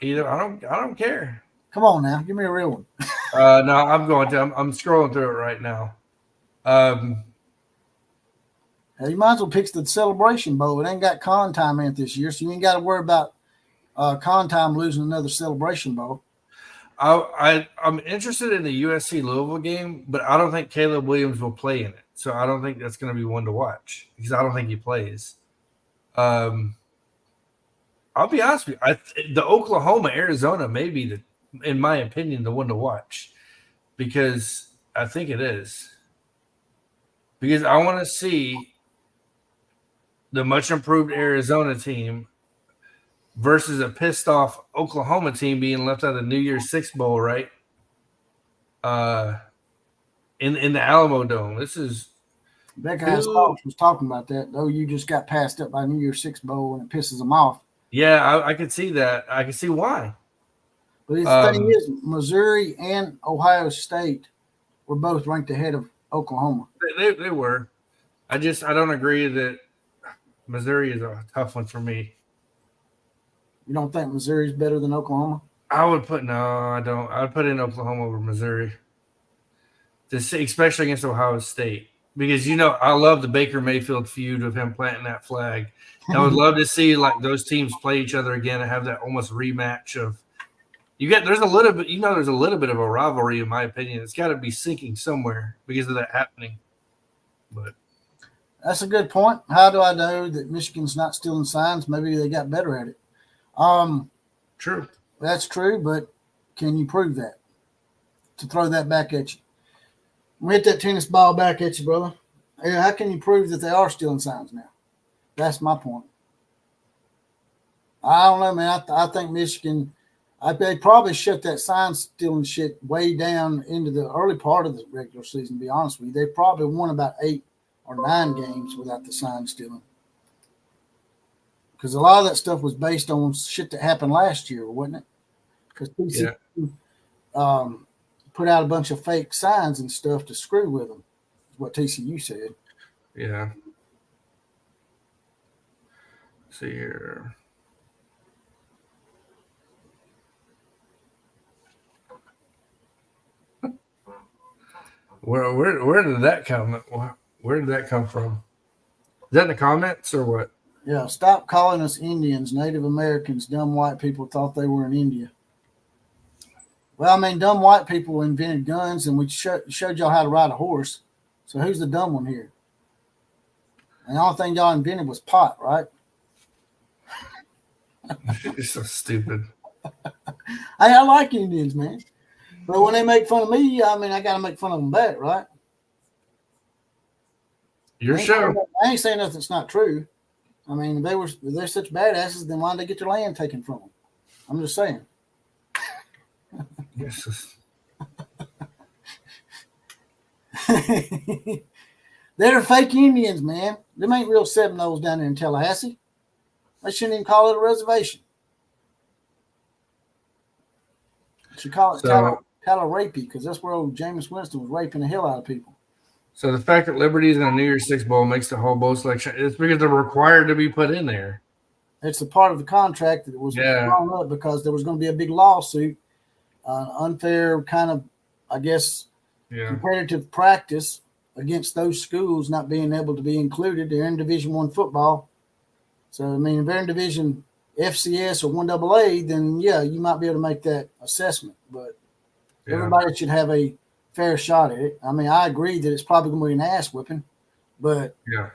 Either I don't care. Come on now, give me a real one. No, I'm going to. I'm scrolling through it right now. You might as well pick the Celebration Bowl. It ain't got con time in it this year, so you ain't got to worry about con time losing another Celebration Bowl. I'm interested in the USC Louisville game, but I don't think Caleb Williams will play in it. So I don't think that's going to be one to watch because I don't think he plays. I'll be honest with you. The Oklahoma-Arizona may be, in my opinion, the one to watch because I think it is. Because I want to see the much improved Arizona team versus a pissed off Oklahoma team being left out of the New Year's Six Bowl, right? In the Alamo Dome. This is Becca was talking about that. Though you just got passed up by New Year's Six Bowl and it pisses them off. Yeah, I could see that. I can see why. But the thing is, Missouri and Ohio State were both ranked ahead of Oklahoma. They were. I don't agree that Missouri is a tough one for me. You don't think Missouri's better than Oklahoma? I would put I don't. I would put in Oklahoma over Missouri. Especially against Ohio State. Because I love the Baker Mayfield feud of him planting that flag. I would love to see like those teams play each other again and have that almost rematch of there's a little bit of a rivalry in my opinion. It's got to be sinking somewhere because of that happening. But that's a good point. How do I know that Michigan's not stealing signs? Maybe they got better at it. True. That's true, but can you prove that? To throw that back at you. We hit that tennis ball back at you, brother. How can you prove that they are stealing signs now? That's my point. I don't know, man. I think Michigan, they probably shut that sign stealing shit way down into the early part of the regular season, to be honest with you. They probably won about 8 or 9 games without the sign stealing. Because a lot of that stuff was based on shit that happened last year, wasn't it? Because TCU put out a bunch of fake signs and stuff to screw with them, is what TCU said. Yeah. Let's see here. Where did that come? Where did that come from? Is that in the comments or what? Yeah, stop calling us Indians. Native Americans, dumb white people thought they were in India. Well, I mean, dumb white people invented guns, and we showed y'all how to ride a horse. So who's the dumb one here? And the only thing y'all invented was pot, right? You're so stupid. I like Indians, man. But when they make fun of me, I mean, I got to make fun of them back, right? Your show. I ain't saying nothing's not true. I mean, if they're such badasses, then why did they get their land taken from them? I'm just saying. Yes. They're fake Indians, man. Them ain't real Seminoles down there in Tallahassee. They shouldn't even call it a reservation. They should call it Tallarapie because that's where old Jameis Winston was raping the hell out of people. So the fact that Liberty's in a New Year's Six bowl makes the whole bowl selection. It's because they're required to be put in there. It's a part of the contract that was thrown up because there was going to be a big lawsuit, unfair kind of, I guess, competitive practice against those schools not being able to be included. They're in Division I football. So, I mean, if they're in Division FCS or 1AA, then, yeah, you might be able to make that assessment. But everybody should have a fair shot at it. I mean, I agree that it's probably going to be an ass whipping. But, I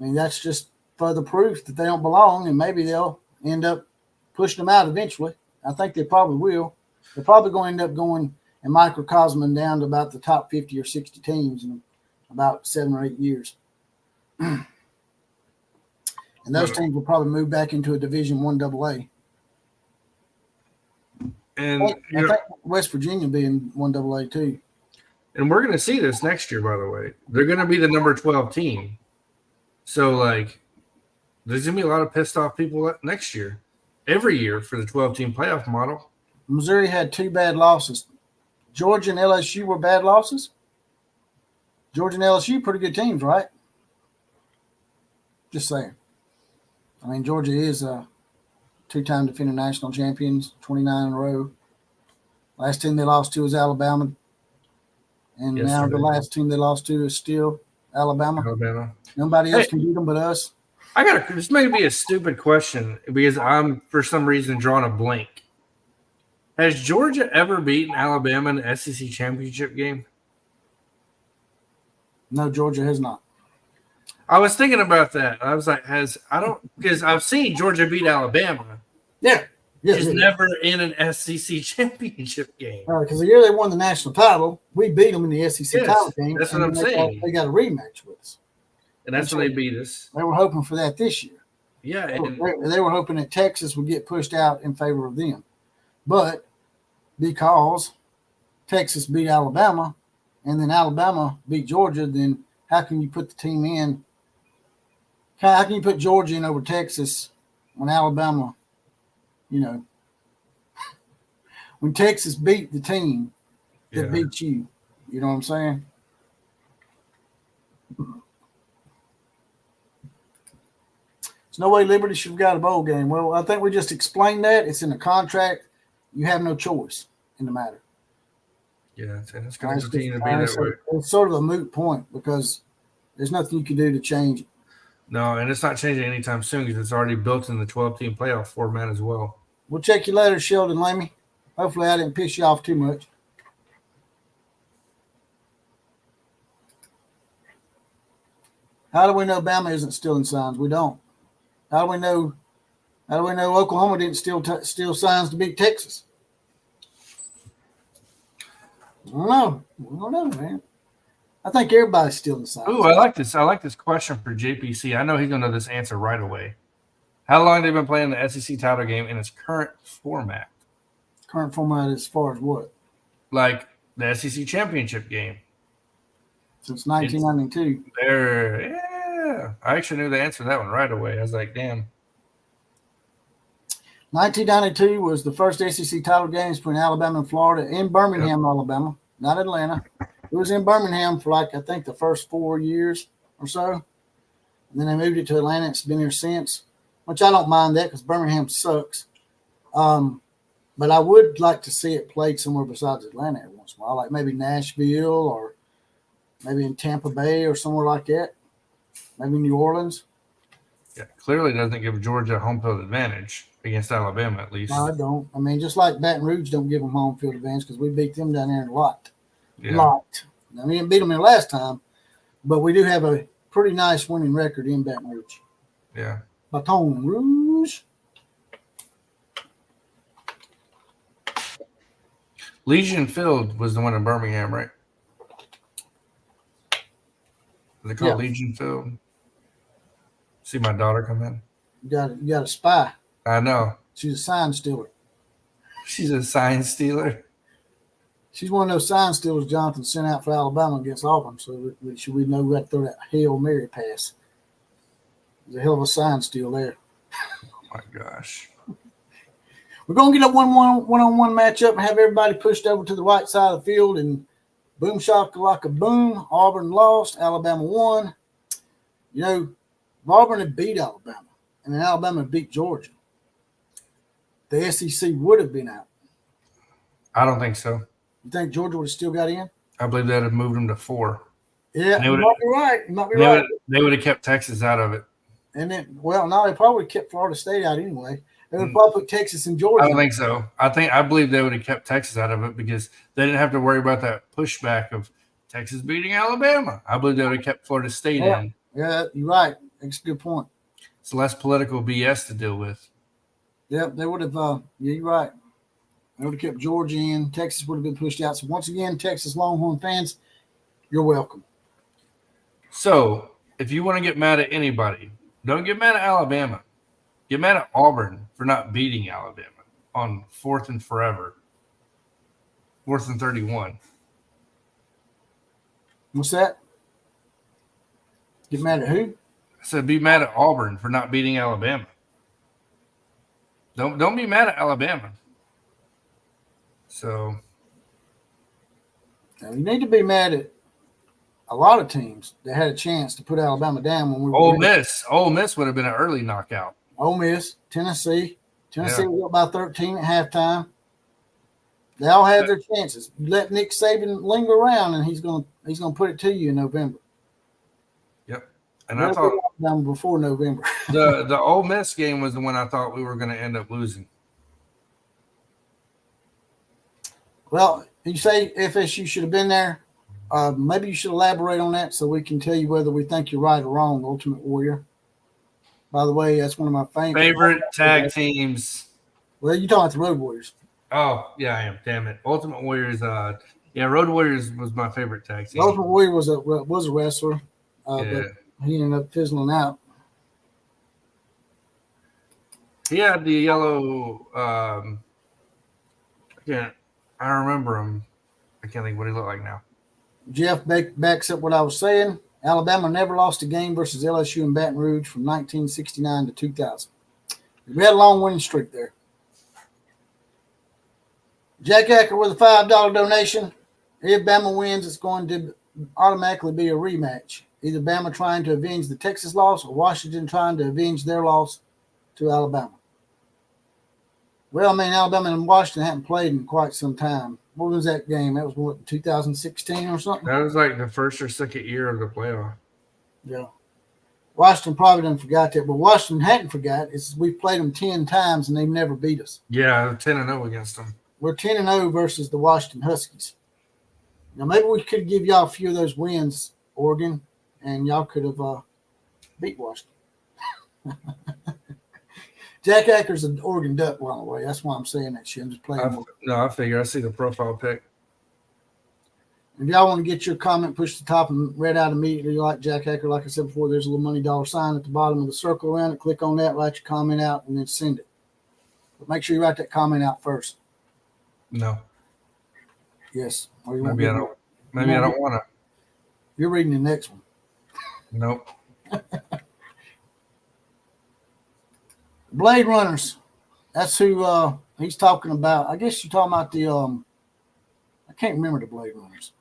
mean, that's just further proof that they don't belong, and maybe they'll end up pushing them out eventually. I think they probably will. They're probably going to end up going and microcosming down to about the top 50 or 60 teams in about 7 or 8 years. And those teams will probably move back into a Division I AA. And I think West Virginia being 1AA too. And we're going to see this next year, by the way. They're going to be the number 12 team. So, like, there's going to be a lot of pissed off people next year, every year for the 12-team playoff model. Missouri had 2 bad losses. Georgia and LSU were bad losses. Georgia and LSU, pretty good teams, right? Just saying. I mean, Georgia is a 2-time defending national champions, 29 in a row. Last team they lost to was Alabama. And now the last team they lost to is still Alabama. Nobody else can beat them but us. This may be a stupid question because I'm, for some reason, drawing a blank. Has Georgia ever beaten Alabama in the SEC championship game? No, Georgia has not. I was thinking about that. I was like, because I've seen Georgia beat Alabama. Yeah. It's never in an SEC championship game. Because the year they won the national title, we beat them in the SEC title game. That's what I'm saying. They got a rematch with us. And that's when they beat us. They were hoping for that this year. Yeah. They were hoping that Texas would get pushed out in favor of them. But because Texas beat Alabama and then Alabama beat Georgia, then how can you put the team in? How can you put Georgia in over Texas when Alabama, when Texas beat the team that beat you? You know what I'm saying? There's no way Liberty should have got a bowl game. Well, I think we just explained that. It's in the contract. You have no choice in the matter. Yeah, and it's going to continue to be that way. It's sort of a moot point because there's nothing you can do to change it. No, and it's not changing anytime soon because it's already built in the 12-team playoff format as well. We'll check you later, Sheldon Lamey. Hopefully I didn't piss you off too much. How do we know Bama isn't stealing signs? We don't. How do we know Oklahoma didn't steal signs to beat Texas? I don't know, man. I think everybody's stealing signs. Ooh, I like this. I like this question for JPC. I know he's going to know this answer right away. How long have they been playing the SEC title game in its current format? Current format as far as what? Like the SEC championship game. Since 1992. Yeah. I actually knew the answer to that one right away. I was like, damn. 1992 was the first SEC title games between Alabama and Florida in Birmingham, Alabama, not Atlanta. It was in Birmingham for I think the first 4 years or so. And then they moved it to Atlanta. It's been here since, which I don't mind that because Birmingham sucks. But I would like to see it played somewhere besides Atlanta every once in a while, like maybe Nashville or maybe in Tampa Bay or somewhere like that. Maybe New Orleans. Yeah, clearly doesn't give Georgia a home field advantage against Alabama, at least. No, I don't. I mean, just like Baton Rouge don't give them home field advantage because we beat them down there a lot. Yeah. Lot. Now, we didn't beat them in the last time, but we do have a pretty nice winning record in Baton Rouge. Yeah. Baton Rouge. Legion Field was the one in Birmingham, right? They call it Legion Field. See my daughter come in. You got a spy. I know. She's a sign stealer. She's a sign stealer. She's one of those sign stealers Jonathan sent out for Alabama against Auburn, so should we know we have to throw that Hail Mary pass. There's a hell of a sign steal there. Oh my gosh. We're going to get a one-on-one matchup and have everybody pushed over to the right side of the field, and boom shakalaka boom. Auburn lost. Alabama won. You know, if Auburn had beat Alabama and then Alabama had beat Georgia, the SEC would have been out. I don't think so. You think Georgia would have still got in? I believe they'd have moved them to 4. Yeah, you might be right. You might be right. They would have kept Texas out of it. And then, well, no, they probably kept Florida State out anyway. They would probably put Texas and Georgia. I don't think so. I believe they would have kept Texas out of it because they didn't have to worry about that pushback of Texas beating Alabama. I believe they would have kept Florida State in. Yeah, you're right. That's a good point. It's less political BS to deal with. Yep, they would have. Yeah, you're right. They would have kept Georgia in. Texas would have been pushed out. So once again, Texas Longhorn fans, you're welcome. So if you want to get mad at anybody, don't get mad at Alabama. Get mad at Auburn for not beating Alabama on 4th and forever. 4th and 31. What's that? Get mad at who? I said be mad at Auburn for not beating Alabama. Don't be mad at Alabama. So now, you need to be mad at a lot of teams that had a chance to put Alabama down when we were Ole Miss would have been an early knockout. Ole Miss, Tennessee. Tennessee was up by 13 at halftime. They all had their chances. You let Nick Saban linger around, and he's gonna put it to you in November. Yep. And I thought before November. the Ole Miss game was the one I thought we were going to end up losing. Well, you say FSU should have been there. Maybe you should elaborate on that so we can tell you whether we think you're right or wrong, Ultimate Warrior. By the way, that's one of my favorite tag teams. Well, you're talking about the Road Warriors. Oh, yeah, I am. Damn it. Ultimate Warriors. Road Warriors was my favorite tag team. Ultimate Warrior was a wrestler, but he ended up fizzling out. He had the yellow. I remember him. I can't think what he looked like now. Jeff backs up what I was saying. Alabama never lost a game versus LSU in Baton Rouge from 1969 to 2000. We had a long winning streak there. Jack Acker with a $5 donation. If Bama wins, it's going to automatically be a rematch. Either Bama trying to avenge the Texas loss or Washington trying to avenge their loss to Alabama. Well, I mean, Alabama and Washington hadn't played in quite some time. What was that game? That was what, 2016 or something? That was like the first or second year of the playoff. Yeah. Washington probably didn't forgot that, but Washington hadn't forgot. We've played them 10 times and they've never beat us. Yeah, 10-0 against them. We're 10-0 versus the Washington Huskies. Now, maybe we could give y'all a few of those wins, Oregon, and y'all could have beat Washington. Jack Acker's an Oregon Duck, by the way. That's why I'm saying that shit. I'm just playing. I figure. I see the profile pic. If y'all want to get your comment pushed to the top and read out immediately like Jack Acker, like I said before, there's a little money $sign at the bottom of the circle around it. Click on that, write your comment out, and then send it. But make sure you write that comment out first. No. Yes. Or Maybe I don't. Maybe I don't want to. You're reading the next one. Nope. Blade Runners. That's who he's talking about. I guess you're talking about the I can't remember the Blade Runners.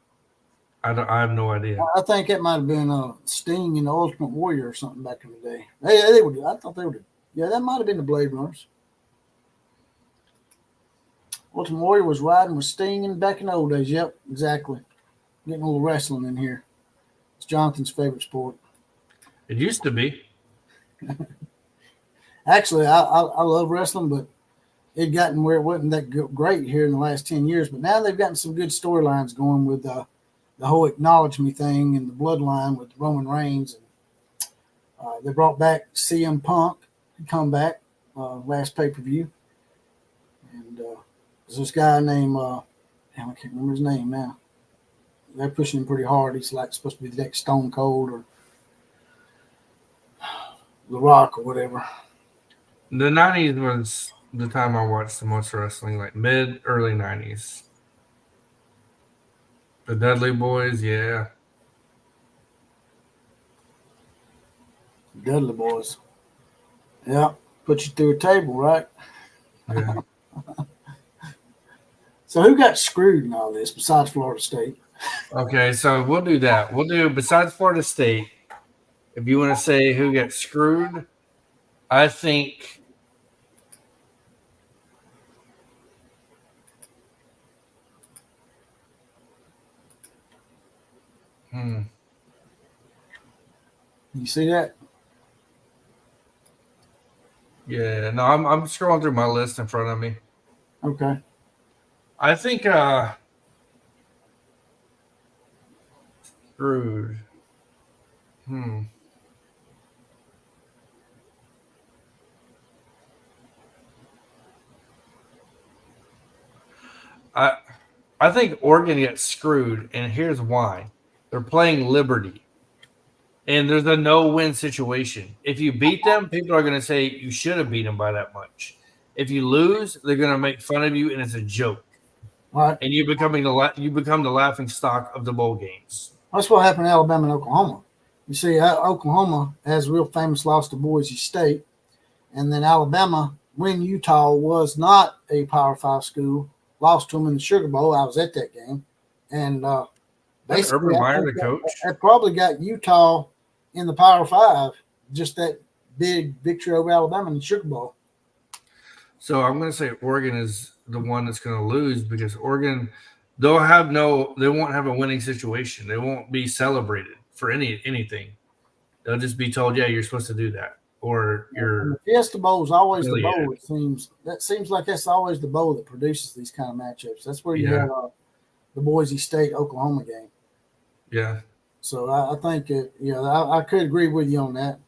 I have no idea. I think that might have been Sting and the Ultimate Warrior or something back in the day. They would. I thought they would. Yeah, that might have been the Blade Runners. Ultimate Warrior was riding with Sting and back in the old days. Yep, exactly. Getting a little wrestling in here. It's Jonathan's favorite sport. It used to be. Actually, I love wrestling, but it gotten where it wasn't that great here in the last 10 years. But now they've gotten some good storylines going with the whole acknowledge me thing and the bloodline with Roman Reigns. And they brought back CM Punk. He come back last pay-per-view. And there's this guy named, I can't remember his name now. They're pushing him pretty hard. He's like supposed to be the next Stone Cold or The Rock or whatever. The 90s was the time I watched the most wrestling, like early 90s. The Dudley boys, yeah. Dudley boys. Yeah, put you through a table, right? Yeah. So who got screwed in all this besides Florida State? Okay, so we'll do that. We'll do besides Florida State. If you want to say who gets screwed, I think You see that? yeah, no, I'm scrolling through my list in front of me. Okay. I think screwed. I think Oregon gets screwed, and here's why. They're playing Liberty, and there's a no-win situation. If you beat them, people are going to say you should have beat them by that much. If you lose, they're going to make fun of you, and it's a joke. All right. And you become the laughing stock of the bowl games. That's what happened to Alabama and Oklahoma. You see, Oklahoma has a real famous loss to Boise State, and then Alabama, when Utah was not a Power 5 school, lost to them in the Sugar Bowl. I was at that game, and Urban Meyer, the coach, that probably got Utah in the Power 5. Just that big victory over Alabama in the Sugar Bowl. So I'm going to say Oregon is the one that's going to lose because Oregon, they won't have a winning situation. They won't be celebrated for anything. They'll just be told, yeah, you're supposed to do that. Or And the Fiesta Bowl is always the affiliated. bowl. It seems like that's always the bowl that produces these kind of matchups. That's where you Yeah. have the Boise State Oklahoma game. Yeah. So I think I could agree with you on that,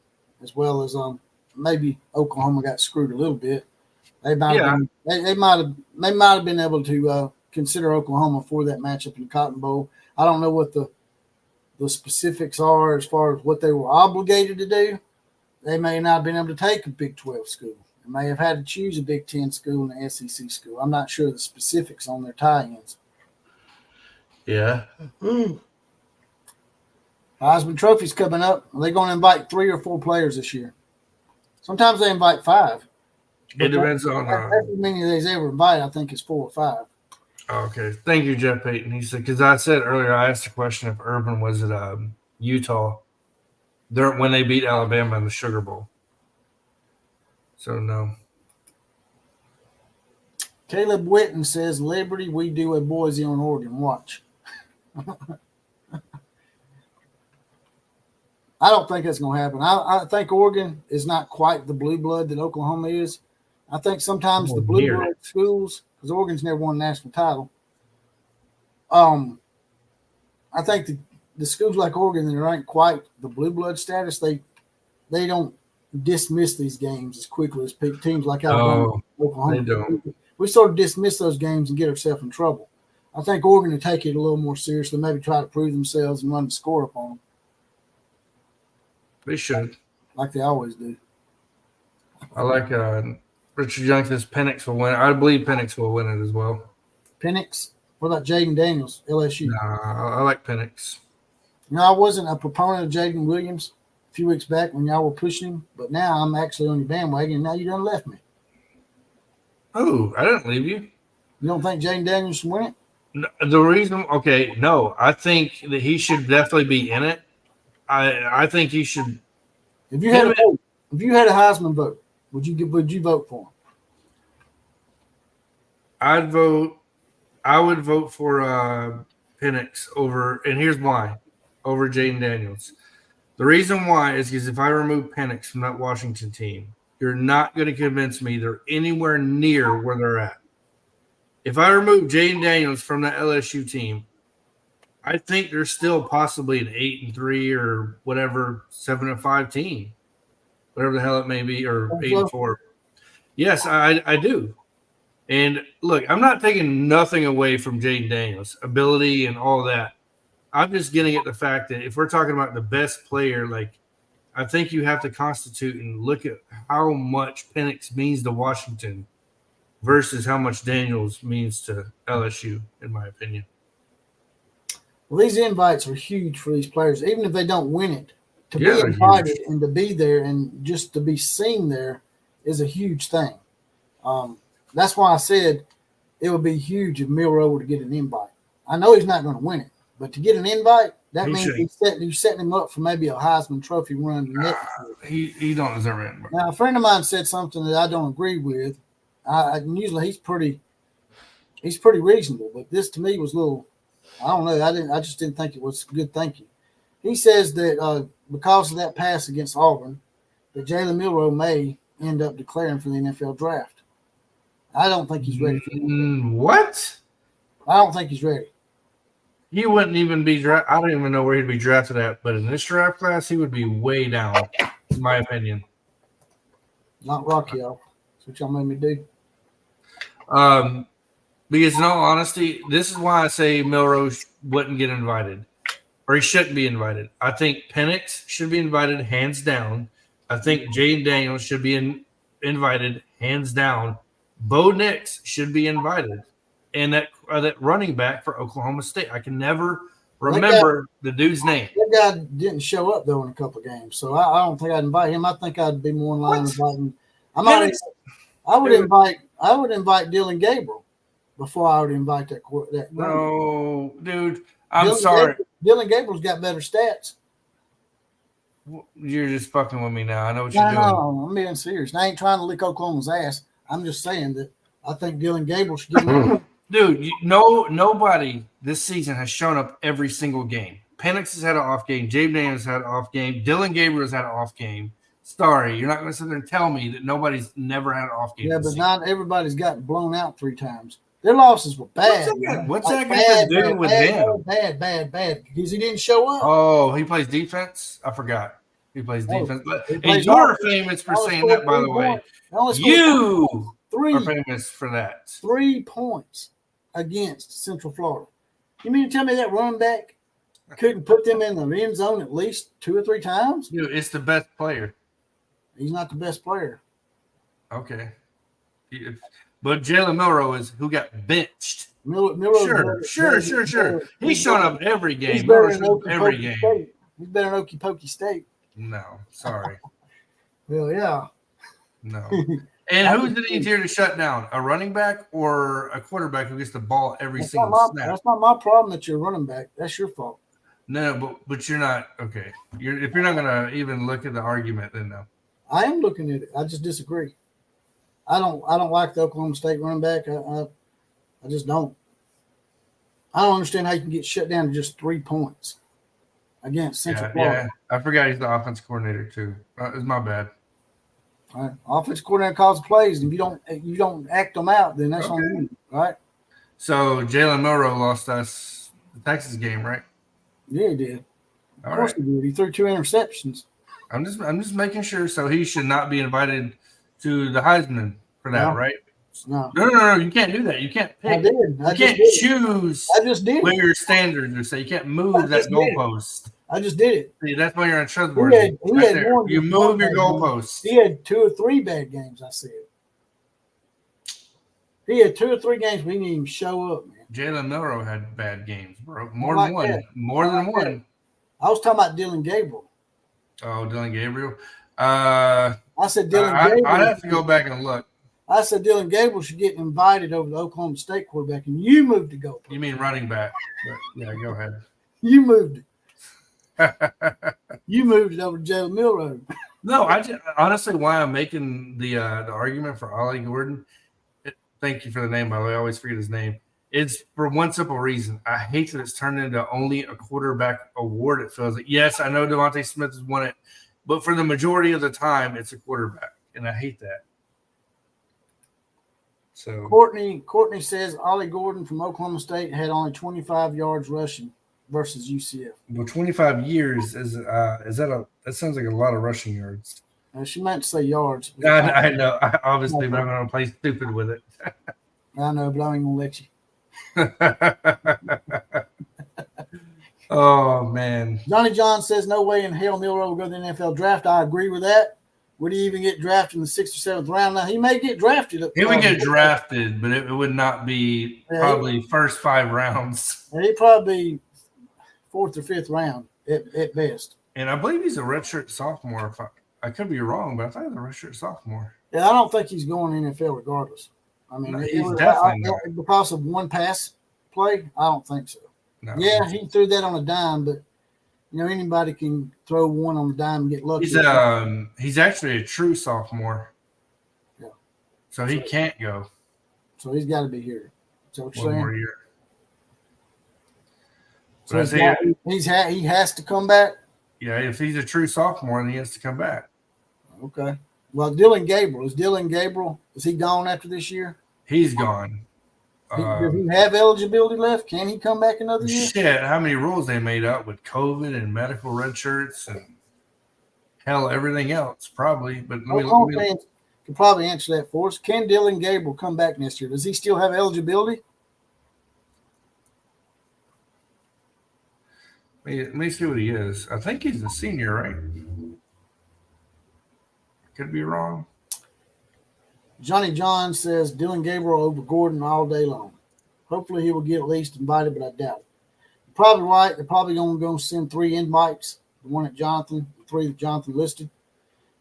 as well as maybe Oklahoma got screwed a little bit. They might have been able to consider Oklahoma for that matchup in the Cotton Bowl. I don't know what the specifics are as far as what they were obligated to do. They may not have been able to take a Big 12 school. They may have had to choose a Big 10 school and an SEC school. I'm not sure the specifics on their tie-ins. Yeah. Heisman Trophy's coming up. Are they going to invite 3 or 4 players this year? Sometimes they invite 5. It depends on. As many as they ever invite, I think, is 4 or 5. Okay. Thank you, Jeff Payton. He said, because I said earlier, I asked the question if Urban was at Utah when they beat Alabama in the Sugar Bowl. So, no. Caleb Witten says, Liberty, we do a Boise on Oregon. Watch. I don't think that's going to happen. I think Oregon is not quite the blue blood that Oklahoma is. I think sometimes the blue blood schools, because Oregon's never won a national title, I think the schools like Oregon that aren't quite the blue blood status, they don't dismiss these games as quickly as teams like Alabama, Oklahoma. They don't. We sort of dismiss those games and get ourselves in trouble. I think Oregon will take it a little more seriously, maybe try to prove themselves and run the score up on them. They should. Like they always do. I like Richard Young says Penix will win. I believe Penix will win it as well. Penix? What about Jaden Daniels, LSU? Nah, I like Penix. I wasn't a proponent of Jaden Williams a few weeks back when y'all were pushing him, but now I'm actually on your bandwagon, and now you done left me. Oh, I didn't leave you. You don't think Jaden Daniels should win it? No, no. I think that he should definitely be in it. I think he should. If you had a Heisman vote, would you vote for him? I would vote for Penix over, and here's why, over Jaden Daniels. The reason why is because if I remove Penix from that Washington team, you're not going to convince me they're anywhere near where they're at. If I remove Jaden Daniels from that LSU team, I think they're still possibly an 8-3 or whatever 7-5 team, whatever the hell it may be, or 8-4. Yes, I do. And look, I'm not taking nothing away from Jaden Daniels' ability and all that. I'm just getting at the fact that if we're talking about the best player, like I think you have to constitute and look at how much Penix means to Washington versus how much Daniels means to LSU, in my opinion. Well, these invites are huge for these players, even if they don't win it. To Yeah, be they're invited huge. and to be there and just to be seen there is a huge thing. That's why I said it would be huge if Milroe were to get an invite. I know he's not going to win it, but to get an invite, that He means should. you're setting him up for maybe a Heisman Trophy run next year. He don't deserve it. Now, a friend of mine said something that I don't agree with. Usually he's pretty reasonable, but this to me was a little. I don't know. I just didn't think it was good thinking. He says that because of that pass against Auburn, that Jalen Milroe may end up declaring for the NFL draft. I don't think he's ready for that. What? I don't think he's ready. He wouldn't even be drafted. I don't even know where he'd be drafted at, but in this draft class, he would be way down, in my opinion. Not Rocky, y'all. That's what y'all made me do. Because in all honesty, this is why I say Milroe wouldn't get invited, or he shouldn't be invited. I think Penix should be invited, hands down. I think Jaden Daniels should be invited, hands down. Bo Nix should be invited, and that running back for Oklahoma State. I can never remember the dude's name. That guy didn't show up though in a couple of games, so I don't think I'd invite him. I think I'd be more in line with inviting. I would invite Dylan Gabriel before I would invite that. No, dude, I'm sorry. Dylan Gabriel's got better stats. You're just fucking with me now. I know what you're doing. No, I'm being serious. I ain't trying to lick Oklahoma's ass. I'm just saying that I think Dylan Gabriel should get him. Dude, nobody this season has shown up every single game. Penix has had an off game. Jaden Daniels had an off game. Dylan Gabriel's had an off game. Sorry, you're not going to sit there and tell me that nobody's never had an off game. Yeah, but not everybody's gotten blown out 3 times. Their losses were bad. What's that got to do with them? Bad. Because he didn't show up. Oh, he plays defense? I forgot. He plays defense. And you're you're famous for saying that, by the way. You are famous for that. 3 points against Central Florida. You mean to tell me that running back couldn't put them in the end zone at least 2 or 3 times? Dude, it's the best player. He's not the best player. Okay. But Jalen Milroe is who got benched. Sure. He's showing up every game. He's better in Okie State. He's better in Okie State. No, sorry. Well, yeah. No. And who's it easier to shut down? A running back or a quarterback who gets the ball every single snap? That's not my problem that you're a running back. That's your fault. No, but you're not okay. If you're not gonna even look at the argument, then no. I am looking at it. I just disagree. I don't like the Oklahoma State running back. I just don't. I don't understand how you can get shut down to just 3 points against Central Florida. Yeah, I forgot he's the offense coordinator too. It's my bad. All right. Offense coordinator calls the plays, and if you don't act them out, then that's on you, right? So Jalen Milroe lost us the Texas game, right? Yeah, he did. Of course he did. He threw 2 interceptions. I'm just making sure. So he should not be invited to the Heisman for that, right? No. You can't do that. You can't pick. I did. You can't choose. I just did. Where your standards are. So you can't move that goalpost. I just did it. See, that's why you're untrustworthy. You move your goalposts. He had 2 or 3 bad games, I said. He had 2 or 3 games we didn't even show up, man. Jalen Milroe had bad games, bro. More than one. More than one. I was talking about Dylan Gabriel. Oh, Dylan Gabriel. I said Dylan Gabriel. I'd have to go back and look. I said Dylan Gabriel should get invited over the Oklahoma State quarterback, and you moved to go. You mean running back? But yeah, go ahead. You moved it. You moved it over to Jalen Milroe. No, honestly, why I'm making the argument for Ollie Gordon. Thank you for the name, by the way. I always forget his name. It's for one simple reason. I hate that it's turned into only a quarterback award. It feels like, yes, I know Devontae Smith has won it, but for the majority of the time, it's a quarterback, and I hate that. So Courtney says Ollie Gordon from Oklahoma State had only 25 yards rushing versus UCF. Well, 25 years that sounds like a lot of rushing yards. She meant to say yards. I know. I obviously not going to play stupid with it. I know, but I ain't gonna let you. Oh man. Johnny John says no way in hell Milroe will go to the NFL draft. I agree with that. Would he even get drafted in the 6th or 7th round? Now he may get drafted. He would get drafted, but it would not be probably first 5 rounds. He'd probably 4th or 5th round at best. And I believe he's a redshirt sophomore. If I could be wrong, but I thought he was a redshirt sophomore. Yeah, I don't think he's going NFL regardless. I mean, No, he's definitely not. Because of one pass play, I don't think so. No, yeah, he threw that on a dime, but anybody can throw one on a dime and get lucky. He's actually a true sophomore. Yeah. So he can't go. So he's got to be here. So what you're One saying? more year. So he has to come back. Yeah, if he's a true sophomore, then he has to come back. Okay. Well, Dylan Gabriel, is he gone after this year? He's gone. Does he have eligibility left? Can he come back another year? Shit, how many rules they made up with COVID and medical red shirts and hell, everything else, probably. But can probably answer that for us. Can Dylan Gabriel come back next year? Does he still have eligibility? Let me see what he is. I think he's a senior, right? Could be wrong. Johnny John says Dylan Gabriel over Gordon all day long. Hopefully he will get at least invited, but I doubt it. You're probably right. They're probably going to send 3 invites. The one at Jonathan, the 3 that Jonathan listed.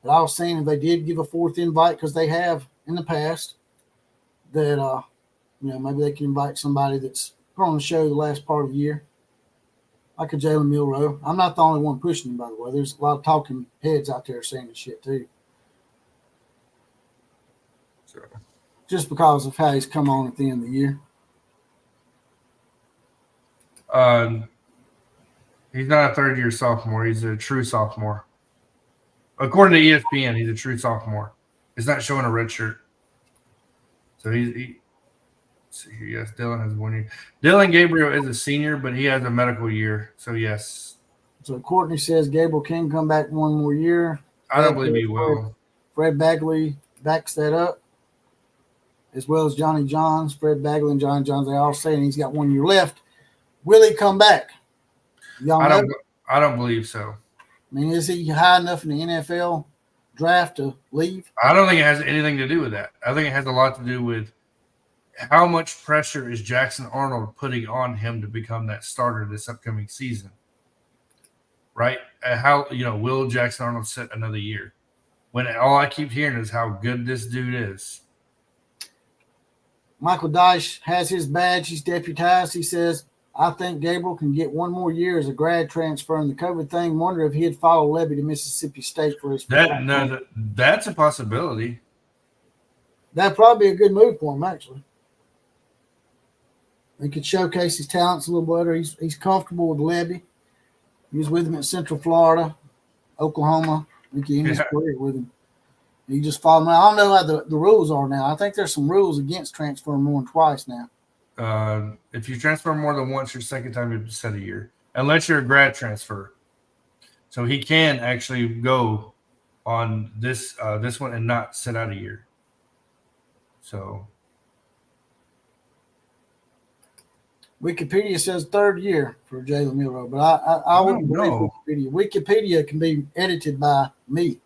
But I was saying if they did give a 4th invite, because they have in the past, that maybe they can invite somebody that's on the show the last part of the year, like a Jalen Milroe. I'm not the only one pushing him, by the way. There's a lot of talking heads out there saying this shit too. So. Just because of how he's come on at the end of the year. He's not a third-year sophomore. He's a true sophomore. According to ESPN, he's a true sophomore. It's not showing a red shirt. So let's see here. Yes, Dylan has 1 year. Dylan Gabriel is a senior, but he has a medical year. So, yes. So, Courtney says Gabriel can come back 1 more year. I don't believe he will. Fred Bagley backs that up, as well as Johnny Johns. Fred Bagley and Johnny Johns, they all saying he's got 1 year left. Will he come back? I don't believe so. I mean, is he high enough in the NFL draft to leave? I don't think it has anything to do with that. I think it has a lot to do with how much pressure is Jackson Arnold putting on him to become that starter this upcoming season, right? Will Jackson Arnold sit another year? When all I keep hearing is how good this dude is. Michael Dyche has his badge. He's deputized. He says, I think Gabriel can get 1 more year as a grad transfer. And the COVID thing, wonder if he'd follow Levy to Mississippi State for his that's a possibility. That'd probably be a good move for him, actually. He could showcase his talents a little better. He's comfortable with Levy. He was with him at Central Florida, Oklahoma. I think he ended his career with him. He just followed him. I don't know how the rules are now. I think there's some rules against transferring more than twice now. If you transfer more than once, your second time you set a year, unless you're a grad transfer. So he can actually go on this one and not sit out a year. So Wikipedia says 3rd year for Jalen Milroe, but I wouldn't believe Wikipedia. Wikipedia can be edited by me.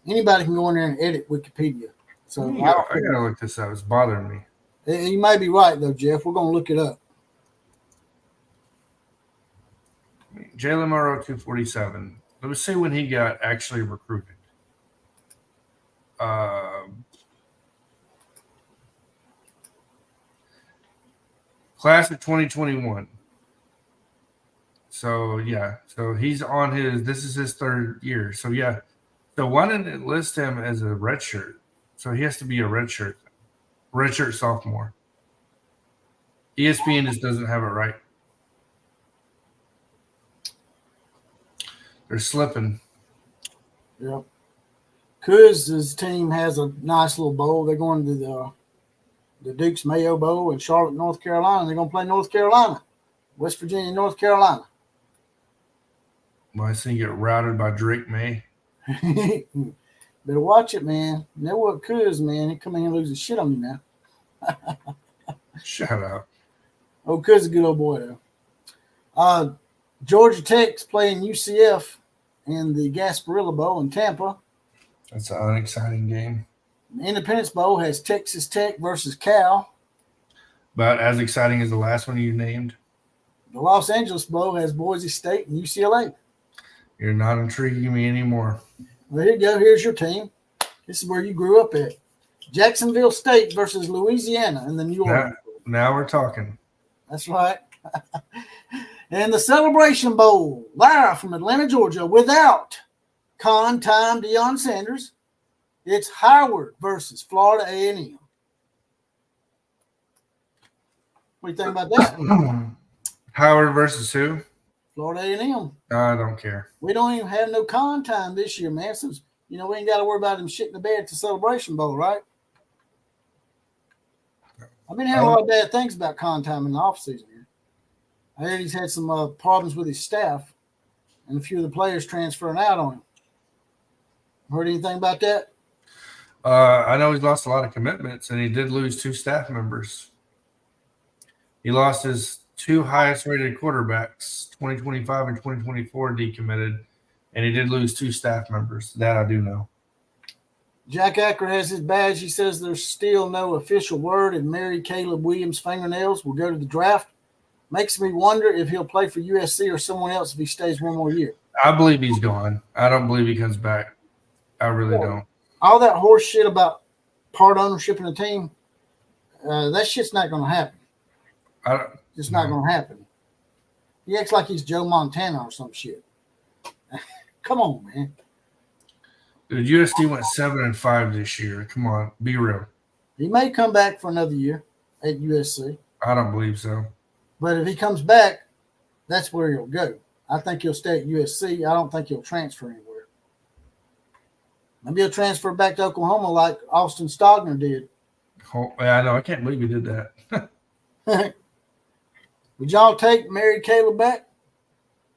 Anybody can go in there and edit Wikipedia. So I gotta look this up. It's bothering me. You may be right, though, Jeff. We're going to look it up. Jalen Milroe, 247. Let me see when he got actually recruited. Class of 2021. So, yeah. So, he's on this is his 3rd year. So, yeah. So, why didn't it list him as a redshirt? So, he has to be a redshirt sophomore. ESPN just doesn't have it right. They're slipping. Yep. Kuz's team has a nice little bowl. They're going to the Duke's Mayo Bowl in Charlotte, North Carolina. They're going to play North Carolina, West Virginia, North Carolina. Well, I see you get routed by Drake May. Better watch it, man. You know what, Kuz, man, he come in here and lose his shit on you now. Shut up. Oh, Kuz is a good old boy, though. Georgia Tech's playing UCF in the Gasparilla Bowl in Tampa. That's an unexciting game. The Independence Bowl has Texas Tech versus Cal. About as exciting as the last one you named. The Los Angeles Bowl has Boise State and UCLA. You're not intriguing me anymore. Well, here you go. Here's your team. This is where you grew up at. Jacksonville State versus Louisiana in the New Orleans. Now we're talking. That's right. And the Celebration Bowl, live from Atlanta, Georgia, without time Deion Sanders. It's Howard versus Florida A&M. What do you think about that? Howard versus who? Florida A&M. I don't care. We don't even have no time this year, man. So, we ain't got to worry about him shitting the bed at the Celebration Bowl, right? I've been hearing a lot of bad things about time in the offseason here. I heard he's had some problems with his staff and a few of the players transferring out on him. Heard anything about that? I know he's lost a lot of commitments, and he did lose 2 staff members. He lost his 2 highest-rated quarterbacks, 2025 and 2024, decommitted, and he did lose 2 staff members. That I do know. Jack Acker has his badge. He says there's still no official word, and Mary Caleb Williams' fingernails will go to the draft. Makes me wonder if he'll play for USC or someone else if he stays one more year. I believe he's gone. I don't believe he comes back. I really don't. All that horse shit about part ownership in the team, that shit's not going to happen. It's not going to happen. He acts like he's Joe Montana or some shit. Come on, man. Dude, USC went 7-5 this year. Come on, be real. He may come back for another year at USC. I don't believe so. But if he comes back, that's where he'll go. I think he'll stay at USC. I don't think he'll transfer anywhere. Maybe he'll transfer back to Oklahoma like Austin Stogner did. Oh, yeah, I know. I can't believe he did that. Would y'all take Mary Caleb back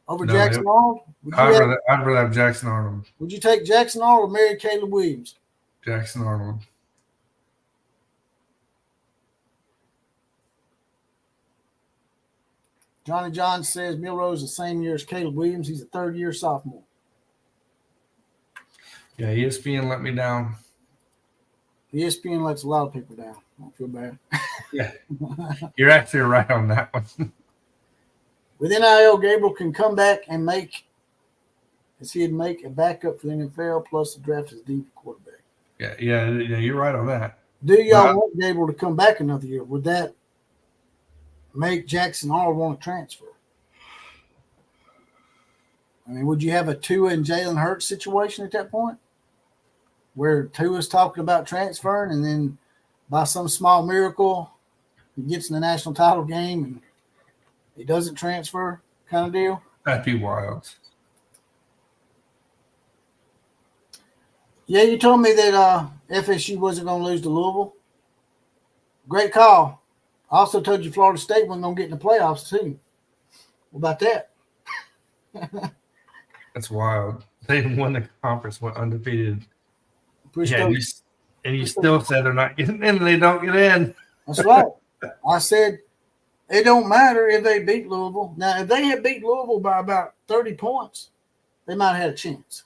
over Jackson Arnold? I'd rather have Jackson Arnold. Would you take Jackson Arnold or Mary Caleb Williams? Jackson Arnold. Johnny John says Milrose the same year as Caleb Williams. He's a third-year sophomore. Yeah, ESPN let me down. ESPN lets a lot of people down. I don't feel bad. Yeah, you're actually right on that one. With NIL, Gabriel can come back and make a backup for the NFL, plus the draft is deep quarterback. Yeah, you're right on that. Do y'all want Gabriel to come back another year? Would that make Jackson Arnold want to transfer? I mean, would you have a Tua and Jalen Hurts situation at that point? Where Tua's talking about transferring and then by some small miracle he gets in the national title game and he doesn't transfer kind of deal? That'd be wild. Yeah, you told me that FSU wasn't going to lose to Louisville. Great call. I also told you Florida State wasn't going to get in the playoffs too. What about that? That's wild. They won the conference, went undefeated. Yeah, and you still said they're not getting in, and they don't get in. That's right. I said it don't matter if they beat Louisville. Now, if they had beat Louisville by about 30 points, they might have had a chance.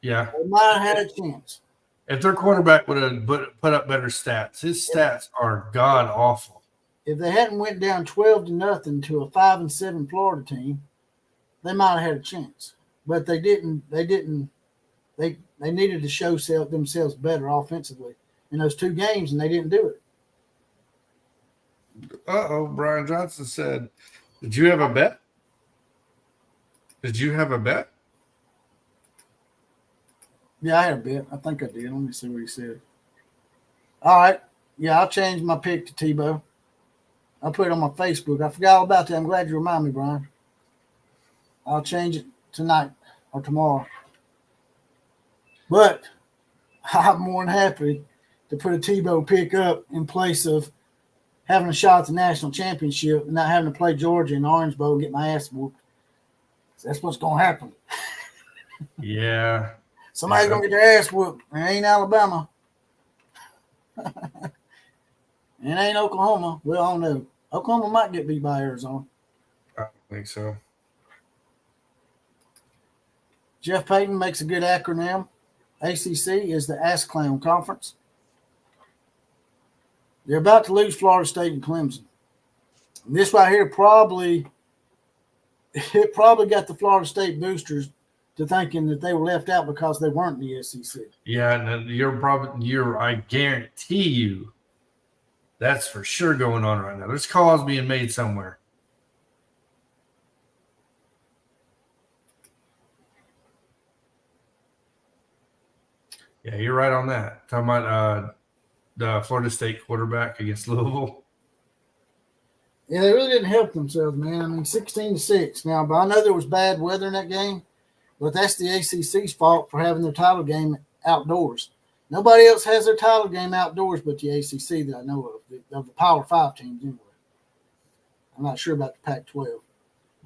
Yeah. They might have had a chance. If their quarterback would have put up better stats, his stats are god awful. If they hadn't went down 12-0 to a 5-7 Florida team, they might have had a chance. But they didn't. They needed to show themselves better offensively in those 2 games, and they didn't do it. Brian Johnson said, did you have a bet? Yeah, I had a bet. I think I did. Let me see what he said. All right. Yeah, I'll change my pick to Tebow. I'll put it on my Facebook. I forgot all about that. I'm glad you reminded me, Brian. I'll change it tonight or tomorrow. But I'm more than happy to put a Tebow pick up in place of having a shot at the national championship and not having to play Georgia in the Orange Bowl and get my ass whooped. So that's what's going to happen. Yeah. Somebody's going to get their ass whooped. It ain't Alabama. It ain't Oklahoma. We all know. Oklahoma might get beat by Arizona. I don't think so. Jeff Payton makes a good acronym. ACC is the Ass Clown Conference. They're about to lose Florida State and Clemson. And this right here probably it probably got the Florida State boosters to thinking that they were left out because they weren't in the SEC. Yeah, and I guarantee you that's for sure going on right now. There's calls being made somewhere. Yeah, you're right on that. Talking about the Florida State quarterback against Louisville. Yeah, they really didn't help themselves, man. I mean, 16-6. Now, but I know there was bad weather in that game, but that's the ACC's fault for having their title game outdoors. Nobody else has their title game outdoors but the ACC that I know of the Power 5 teams anyway. I'm not sure about the Pac-12.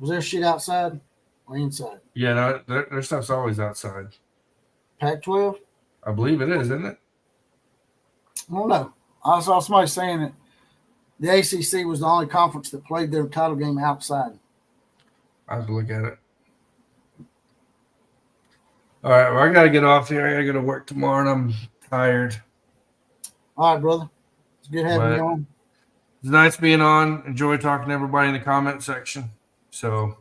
Was there shit outside or inside? Yeah, no, their stuff's always outside. Pac-12? I believe it is, isn't it? I don't know. I saw somebody saying that the ACC was the only conference that played their title game outside. I have to look at it. All right, well, I got to get off here. I got to go to work tomorrow, and I'm tired. All right, brother. It's good having you on. It's nice being on. Enjoy talking to everybody in the comment section. So,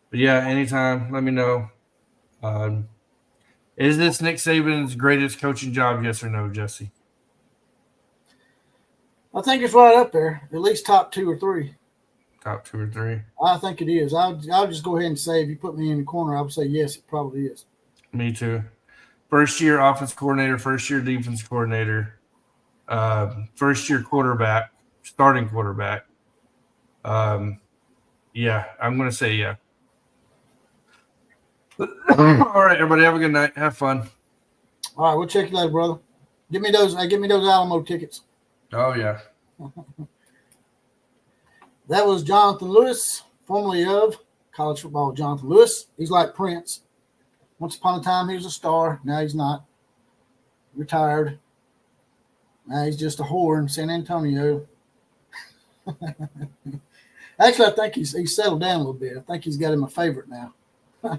but yeah, anytime, let me know. Is this Nick Saban's greatest coaching job, yes or no, Jesse? I think it's right up there, at least top 2 or 3. Top 2 or 3? I think it is. I'll just go ahead and say if you put me in the corner, I would say yes, it probably is. Me too. First year offense coordinator, first year defense coordinator, first year quarterback, starting quarterback. Yeah, I'm going to say yeah. All right, everybody, have a good night. Have fun. All right, we'll check you later, brother. Give me those Alamo tickets. Oh, yeah. That was Jonathan Lewis, formerly of college football. Jonathan Lewis. He's like Prince. Once upon a time, he was a star. Now he's not. Retired. Now he's just a whore in San Antonio. Actually, I think he's settled down a little bit. I think he's got him a favorite now. I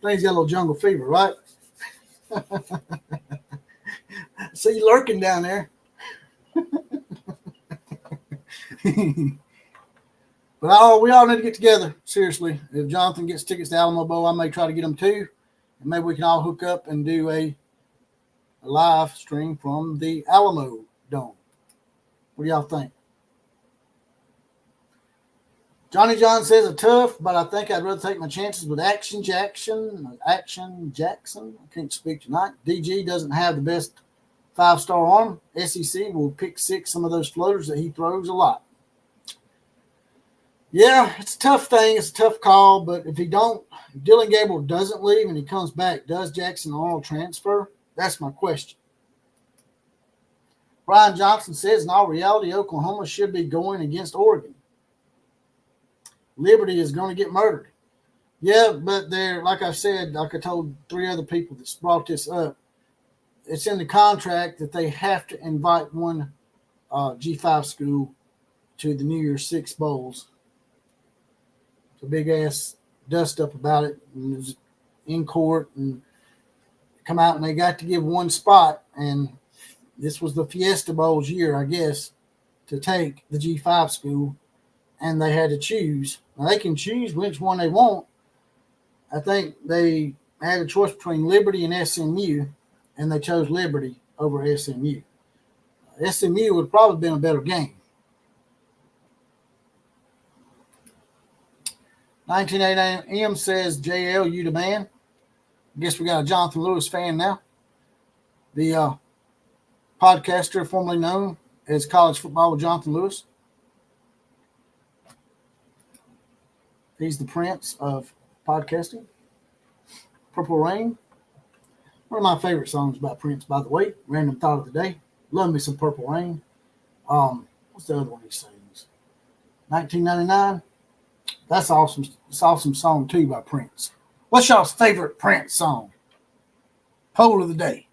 think he's got a little jungle fever, right? See you lurking down there. But we all need to get together. Seriously, if Jonathan gets tickets to Alamo Bowl, I may try to get them too, and maybe we can all hook up and do a live stream from the Alamo Dome. What do y'all think? Johnny John says it's tough, but I think I'd rather take my chances with Action Jackson. I can't speak tonight. DG doesn't have the best 5-star arm. SEC will pick 6 some of those floaters that he throws a lot. Yeah, it's a tough thing. It's a tough call, but if Dylan Gabriel doesn't leave and he comes back, does Jackson Arnold transfer? That's my question. Brian Johnson says, in all reality, Oklahoma should be going against Oregon. Liberty is going to get murdered. Yeah, but they're, like I said, like I told 3 other people that brought this up, it's in the contract that they have to invite one G5 school to the New Year's 6 bowls. It's a big-ass dust-up about it. And it was in court and come out, and they got to give one spot, and this was the Fiesta Bowl's year, I guess, to take the G5 school, and they had to choose. Now, they can choose which one they want. I think they had a choice between Liberty and SMU, and they chose Liberty over SMU. SMU would have probably been a better game. 1989 M says, JL, you the man. I guess we got a Jonathan Lewis fan now. The podcaster formerly known as College Football with Jonathan Lewis. He's the prince of podcasting. Purple Rain. One of my favorite songs about Prince, by the way. Random thought of the day. Love me some Purple Rain. What's the other one he sings? 1999. That's awesome. It's an awesome song too by Prince. What's y'all's favorite Prince song? Poll of the day.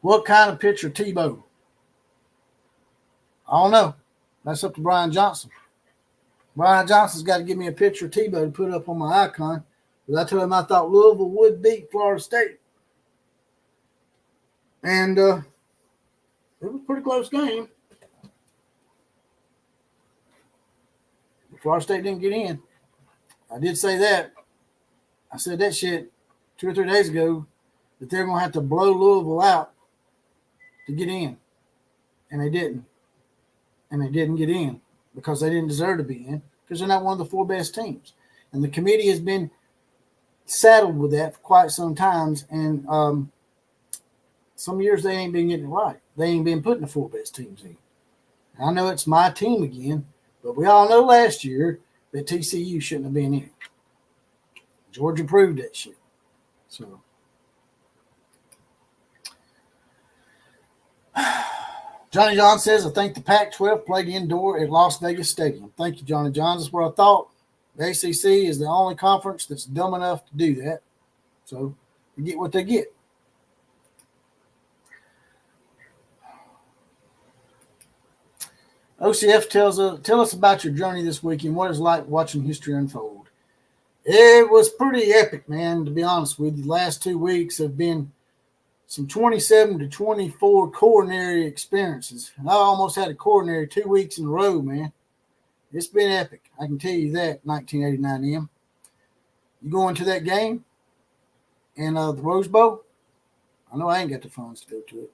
What kind of picture Tebow? I don't know. That's up to Brian Johnson. Brian Johnson's got to give me a picture of Tebow to put up on my icon. Because I told him I thought Louisville would beat Florida State. And It was a pretty close game. Florida State didn't get in. I did say that. I said that shit 2 or 3 days ago that they're going to have to blow Louisville out to get in. And they didn't. And they didn't get in because they didn't deserve to be in because they're not one of the 4 best teams. And the committee has been saddled with that for quite some times. And some years they ain't been getting it right. They ain't been putting the 4 best teams in. And I know it's my team again, but we all know last year that TCU shouldn't have been in. Georgia proved that shit. So Johnny John says, I think the Pac-12 played indoor at Las Vegas Stadium. Thank you, Johnny John. That's what I thought. The ACC is the only conference that's dumb enough to do that. So they get what they get. OCF tell us about your journey this weekend. What it's like watching history unfold. It was pretty epic, man, to be honest with you. The last 2 weeks have been some 27 to 24 coronary experiences. And I almost had a coronary 2 weeks in a row, man. It's been epic. I can tell you that, 1989 M. You go into that game and the Rose Bowl, I know I ain't got the funds to go to it.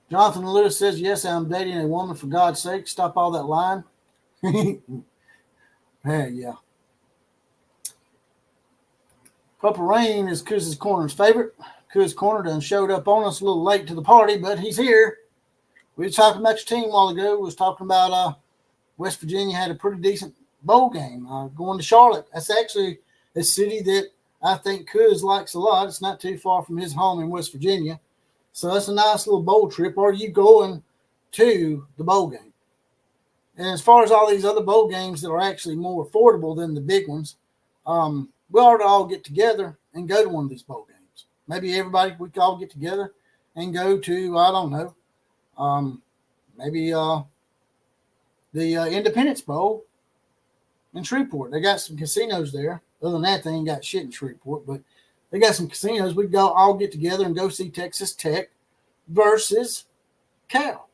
Jonathan Lewis says, yes, I'm dating a woman. For God's sake, stop all that lying. Yeah. Purple Rain is Kuz's Corner's favorite. Kuz Corner done showed up on us a little late to the party, but he's here. We were talking about your team a while ago. We was talking about West Virginia had a pretty decent bowl game going to Charlotte. That's actually a city that I think Kuz likes a lot. It's not too far from his home in West Virginia. So that's a nice little bowl trip. Or are you going to the bowl game? And as far as all these other bowl games that are actually more affordable than the big ones, we ought to all get together and go to one of these bowl games. Maybe everybody, we could all get together and go to, I don't know, maybe the Independence Bowl in Shreveport. They got some casinos there. Other than that, they ain't got shit in Shreveport, but they got some casinos. We go all get together and go see Texas Tech versus Cal.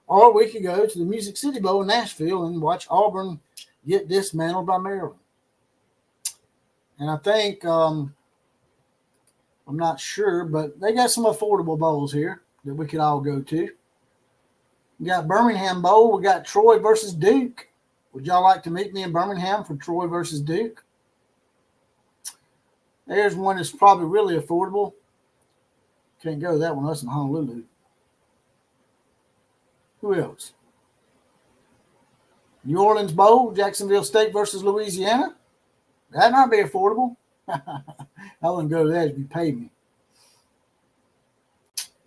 Or we could go to the Music City Bowl in Nashville and watch Auburn get dismantled by Maryland. And I think, I'm not sure, but they got some affordable bowls here that we could all go to. We got Birmingham Bowl. We got Troy versus Duke. Would y'all like to meet me in Birmingham for Troy versus Duke? There's one that's probably really affordable. Can't go to that one. That's in Honolulu. Who else? New Orleans Bowl, Jacksonville State versus Louisiana. That might be affordable. I wouldn't go to that if you paid me.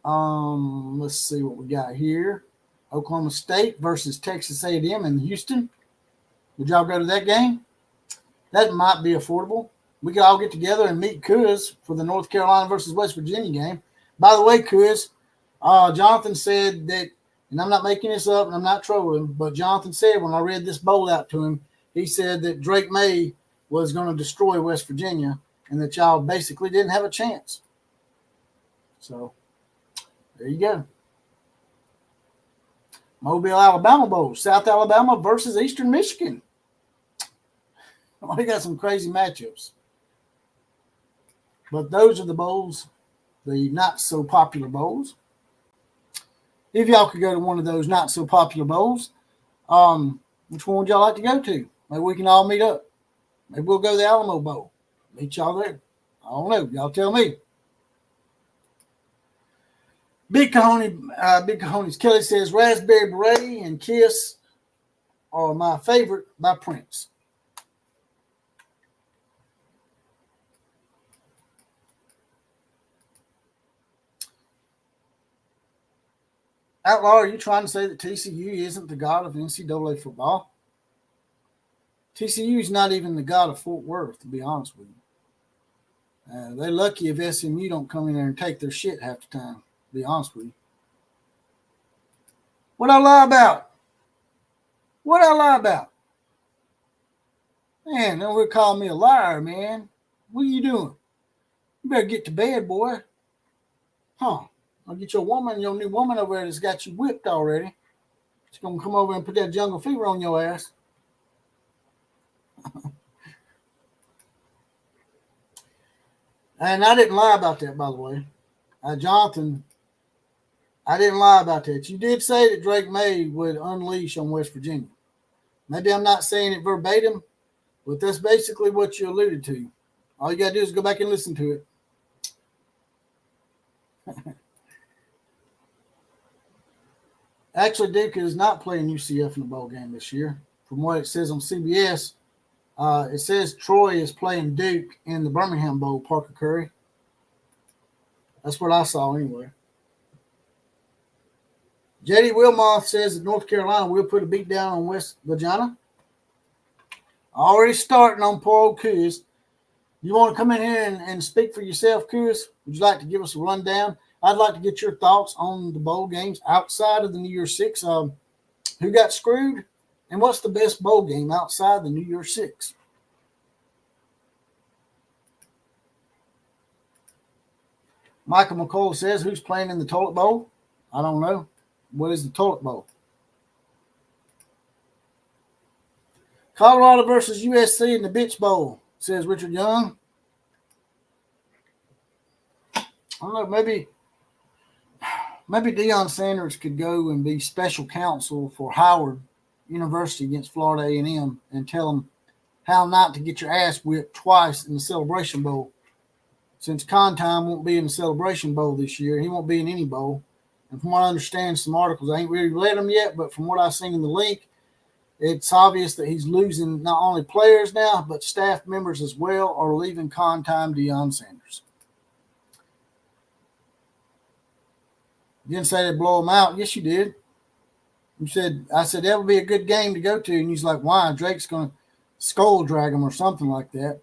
Let's see what we got here. Oklahoma State versus Texas A&M in Houston. Would y'all go to that game? That might be affordable. We could all get together and meet Kuz for the North Carolina versus West Virginia game. By the way, Kuz, Jonathan said that, and I'm not making this up and I'm not trolling, but Jonathan said when I read this bowl out to him, he said that Drake May was going to destroy West Virginia and that y'all basically didn't have a chance. So, there you go. Mobile, Alabama Bowl, South Alabama versus Eastern Michigan. Well, they got some crazy matchups. But those are the bowls, the not-so-popular bowls. If y'all could go to one of those not-so-popular bowls, which one would y'all like to go to? Maybe we can all meet up. Maybe we'll go to the Alamo Bowl. Meet y'all there. I don't know. Y'all tell me. Big Cojones. Kelly says Raspberry Beret and Kiss are my favorite by Prince. Outlaw, are you trying to say that TCU isn't the god of NCAA football? TCU is not even the god of Fort Worth, to be honest with you. They're lucky if SMU don't come in there and take their shit half the time, to be honest with you. What I lie about? What I lie about? Man, don't ever call me a liar, man. What are you doing? You better get to bed, boy. Huh. I'll get your new woman over there that's got you whipped already. She's going to come over and put that jungle fever on your ass. And I didn't lie about that, by the way. Jonathan, I didn't lie about that. You did say that Drake May would unleash on West Virginia. Maybe I'm not saying it verbatim, but that's basically what you alluded to. All you got to do is go back and listen to it. Actually, Duke is not playing UCF in the bowl game this year. From what it says on CBS, it says Troy is playing Duke in the Birmingham Bowl, Parker Curry. That's what I saw anyway. J.D. Wilmoth says that North Carolina will put a beat down on West Virginia. Already starting on poor old Kuz. You want to come in here and speak for yourself, Kuz? Would you like to give us a rundown? I'd like to get your thoughts on the bowl games outside of the New Year's Six. Who got screwed? And what's the best bowl game outside the New Year's Six? Michael McCall says, who's playing in the toilet bowl? I don't know. What is the toilet bowl? Colorado versus USC in the Bitch Bowl, says Richard Young. I don't know, maybe Deion Sanders could go and be special counsel for Howard University against Florida A&M and tell them how not to get your ass whipped twice in the Celebration Bowl. Since Contime won't be in the Celebration Bowl this year, he won't be in any bowl. And from what I understand, some articles, I ain't really read them yet, but from what I've seen in the link, it's obvious that he's losing not only players now, but staff members as well, or leaving Contime Deion Sanders. You didn't say they'd blow him out. Yes, you did. I said that would be a good game to go to, and he's like, why? Drake's going to skull drag him or something like that.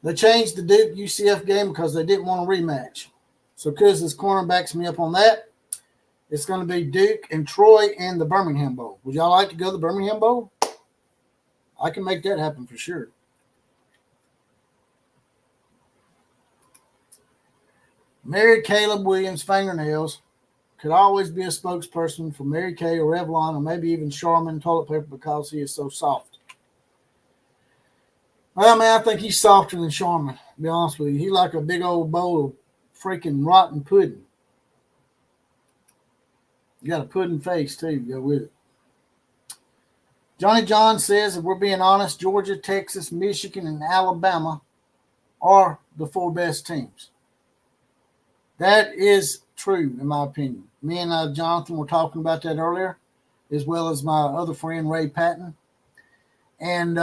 They changed the Duke UCF game because they didn't want a rematch. So because this corner backs me up on that, it's going to be Duke and Troy in the Birmingham Bowl. Would y'all like to go to the Birmingham Bowl? I can make that happen for sure. Mary Caleb Williams fingernails could always be a spokesperson for Mary Kay or Revlon or maybe even Charmin toilet paper because he is so soft. Well, man, I think he's softer than Charmin, to be honest with you. He's like a big old bowl of freaking rotten pudding. You got a pudding face, too, to go with it. Johnny John says, if we're being honest, Georgia, Texas, Michigan, and Alabama are the four best teams. That is true, in my opinion. Me and Jonathan were talking about that earlier, as well as my other friend, Ray Patton. And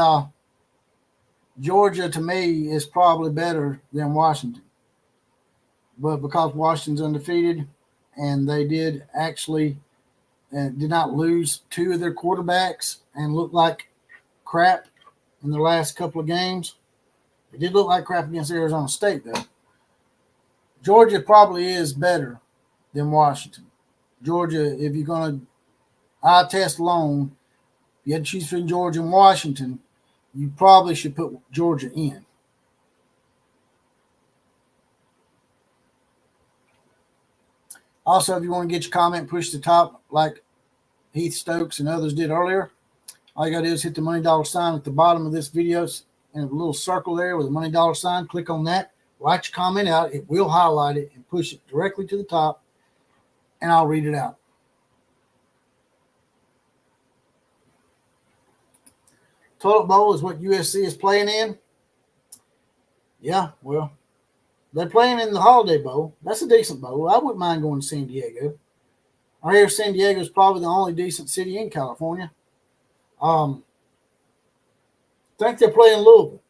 Georgia, to me, is probably better than Washington. But because Washington's undefeated, and they did actually did not lose two of their quarterbacks and looked like crap in their last couple of games. It did look like crap against Arizona State, though. Georgia probably is better than Washington. Georgia, if you're going to eye test alone, you had to choose between Georgia and Washington, you probably should put Georgia in. Also, if you want to get your comment pushed to the top like Heath Stokes and others did earlier, all you got to do is hit the money dollar sign at the bottom of this video and a little circle there with a money dollar sign. Click on that. Write your comment out. It will highlight it and push it directly to the top, and I'll read it out. Toilet Bowl is what USC is playing in. Yeah, well, they're playing in the Holiday Bowl. That's a decent bowl. I wouldn't mind going to San Diego. I hear San Diego is probably the only decent city in California. I think they're playing Louisville.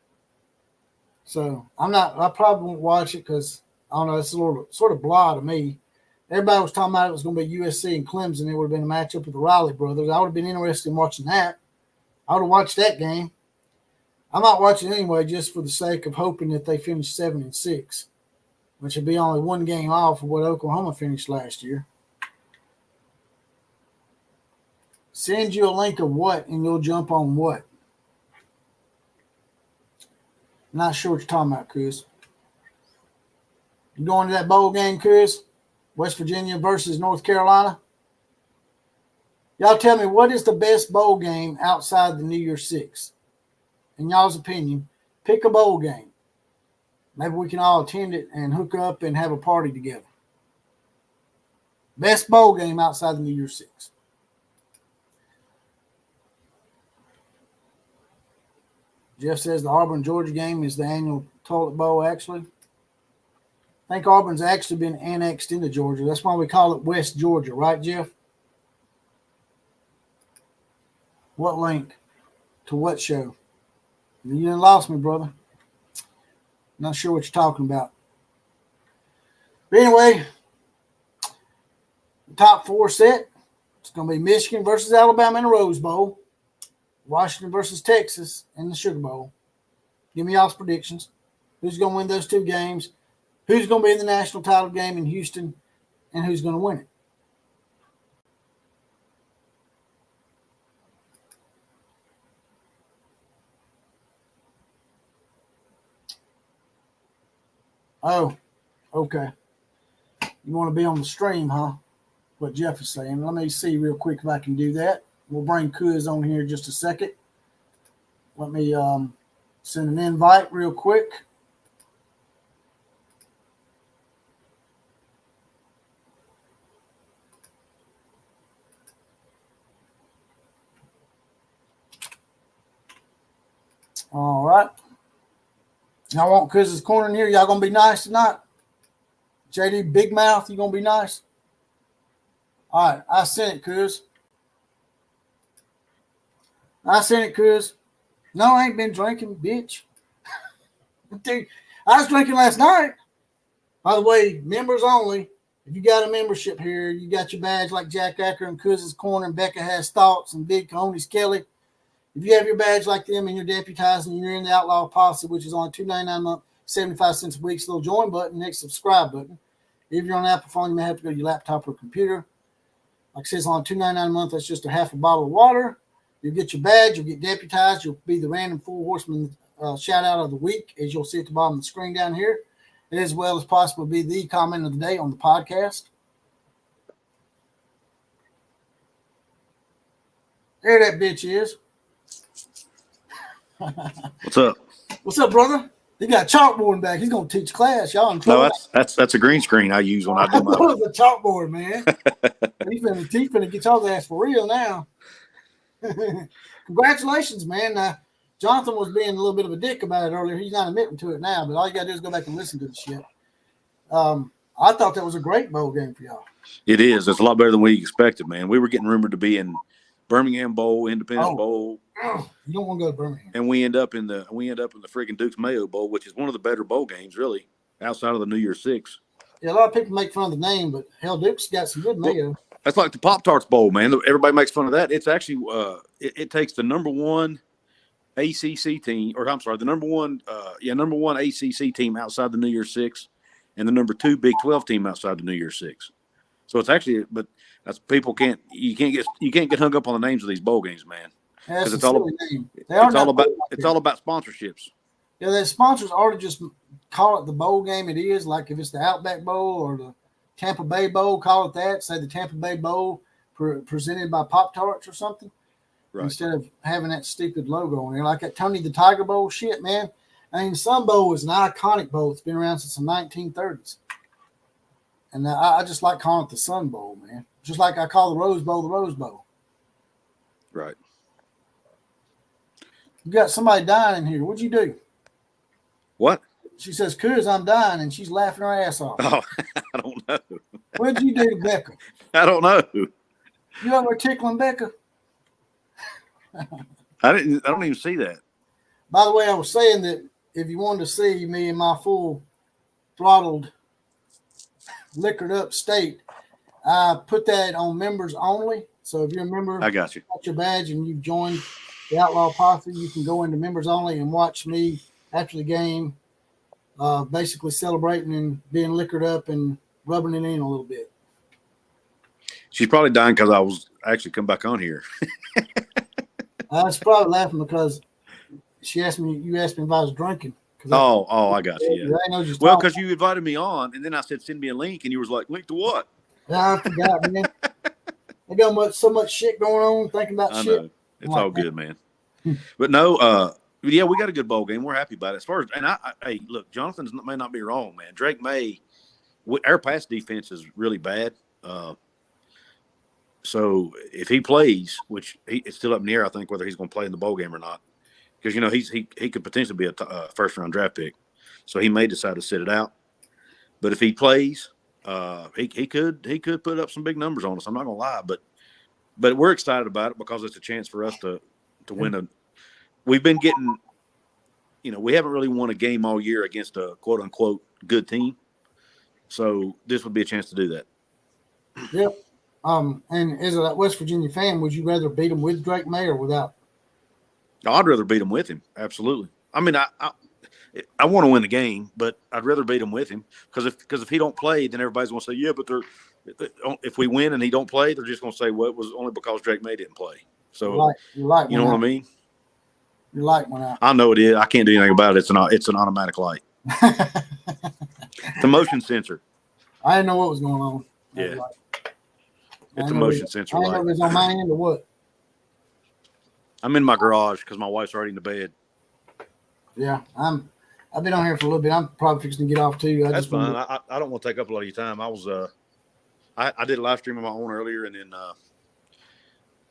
So I probably won't watch it because I don't know, it's a little sort of blah to me. Everybody was talking about it was going to be USC and Clemson. It would have been a matchup with the Riley brothers. I would have been interested in watching that. I would have watched that game. I might watch it anyway just for the sake of hoping that they finish 7-6, which would be only one game off of what Oklahoma finished last year. Send you a link of what, and you'll jump on what? Not sure what you're talking about, Chris. You going to that bowl game, Chris? West Virginia versus North Carolina? Y'all tell me, what is the best bowl game outside the New Year's Six? In y'all's opinion, pick a bowl game. Maybe we can all attend it and hook up and have a party together. Best bowl game outside the New Year's Six. Jeff says the Auburn-Georgia game is the annual toilet bowl, actually. I think Auburn's actually been annexed into Georgia. That's why we call it West Georgia, right, Jeff? What link? To what show? You done lost me, brother. Not sure what you're talking about. But anyway, the top 4 set. It's going to be Michigan versus Alabama in the Rose Bowl. Washington versus Texas in the Sugar Bowl. Give me y'all's predictions. Who's going to win those 2 games? Who's going to be in the national title game in Houston? And who's going to win it? Oh, okay. You want to be on the stream, huh? What Jeff is saying. Let me see real quick if I can do that. We'll bring Kuz on here in just a second. Let me send an invite real quick. All right. Y'all want Kuz's corner in here? Y'all going to be nice tonight? JD Big Mouth, you going to be nice? All right. I sent it, Kuz. No, I ain't been drinking, bitch. Dude, I was drinking last night. By the way, members only. If you got a membership here, you got your badge like Jack Acker and Kuz's Corner and Becca Has Thoughts and Big Coney's Kelly. If you have your badge like them and you're deputized and you're in the Outlaw Posse, which is only $2.99 a month, 75 cents a week, it's a little join button, next subscribe button. If you're on an Apple phone, you may have to go to your laptop or computer. Like I said, it's only $2.99 a month. That's just a half a bottle of water. You'll get your badge. You'll get deputized. You'll be the random Four Horseman shout out of the week, as you'll see at the bottom of the screen down here, as well as possibly be the comment of the day on the podcast. There that bitch is. What's up? What's up, brother? He got a chalkboard back. He's gonna teach class, y'all. No, that's a green screen I use when I do my. It's a chalkboard, man. He's finna get y'all's ass for real now. Congratulations, man. Jonathan was being a little bit of a dick about it earlier. He's not admitting to it now, but all you gotta do is go back and listen to the shit. I thought that was a great bowl game for y'all. It is. It's a lot better than we expected, man. We were getting rumored to be in Birmingham Bowl, Independence Bowl. You don't want to go to Birmingham. And we end up in the freaking Duke's Mayo Bowl, which is one of the better bowl games, really, outside of the New Year's Six. Yeah, a lot of people make fun of the name, but hell, Duke's got some good mayo. That's like the Pop-Tarts Bowl, man. Everybody makes fun of that. It's actually it takes the number 1 ACC team, or I'm sorry, the number one ACC team outside the New Year's Six, and the number 2 Big 12 team outside the New Year's Six. So it's actually, but that's you can't get hung up on the names of these bowl games, man. Because it's all about sponsorships. Yeah, the sponsors ought to just call it the bowl game it is. Like if it's the Outback Bowl or the Tampa Bay Bowl, call it that. Say the Tampa Bay Bowl presented by Pop-Tarts or something. Right. Instead of having that stupid logo on there. Like that Tony the Tiger Bowl shit, man. I mean, Sun Bowl is an iconic bowl. It's been around since the 1930s. And I just like calling it the Sun Bowl, man. Just like I call the Rose Bowl the Rose Bowl. Right. You got somebody dying in here. What'd you do? What? She says, "Cuz I'm dying," and she's laughing her ass off. Oh, I don't know. What'd you do to Becca? I don't know. You over tickling Becca? I don't even see that. By the way, I was saying that if you wanted to see me in my full throttled, liquored up state, I put that on members only. So if you're a member, I got you. Got your badge, and you've joined the Outlaw Posse, you can go into members only and watch me after the game, basically celebrating and being liquored up and rubbing it in a little bit. She's probably dying because I was actually come back on here. I was probably laughing because you asked me if I was drinking. I got you. Yeah. I know just Well, because you invited me on, and then I said, send me a link, and you was like, link to what? I forgot, man. I got so much shit going on, thinking about I shit. know. It's all good, man. But no, yeah, we got a good bowl game. We're happy about it. As far as, and hey, look, Jonathan may not be wrong, man. Drake May, our pass defense is really bad. So if he plays, which it's still up in the air, I think, whether he's going to play in the bowl game or not, because he could potentially be a first round draft pick, so he may decide to sit it out. But if he plays, he could put up some big numbers on us. I'm not going to lie, but we're excited about it because it's a chance for us to win a. We've been getting, we haven't really won a game all year against a quote unquote good team, so this would be a chance to do that. Yep. And as a West Virginia fan, would you rather beat him with Drake May or without? I'd rather beat him with him. Absolutely. I mean, I want to win the game, but I'd rather beat him with him because if he don't play, then everybody's going to say, yeah, but if we win and he don't play, they're just going to say, well, it was only because Drake May didn't play. So you know what I mean? Your light went out. I know it is. I can't do anything about it. It's an automatic light. The motion sensor. I didn't know what was going on. Yeah. It's a motion sensor light. I didn't know if it was on my end or what. I'm in my garage because my wife's already in the bed. Yeah, I've been on here for a little bit. I'm probably fixing to get off too. That's fine. I don't want to take up a lot of your time. I did a live stream of my own earlier, and then.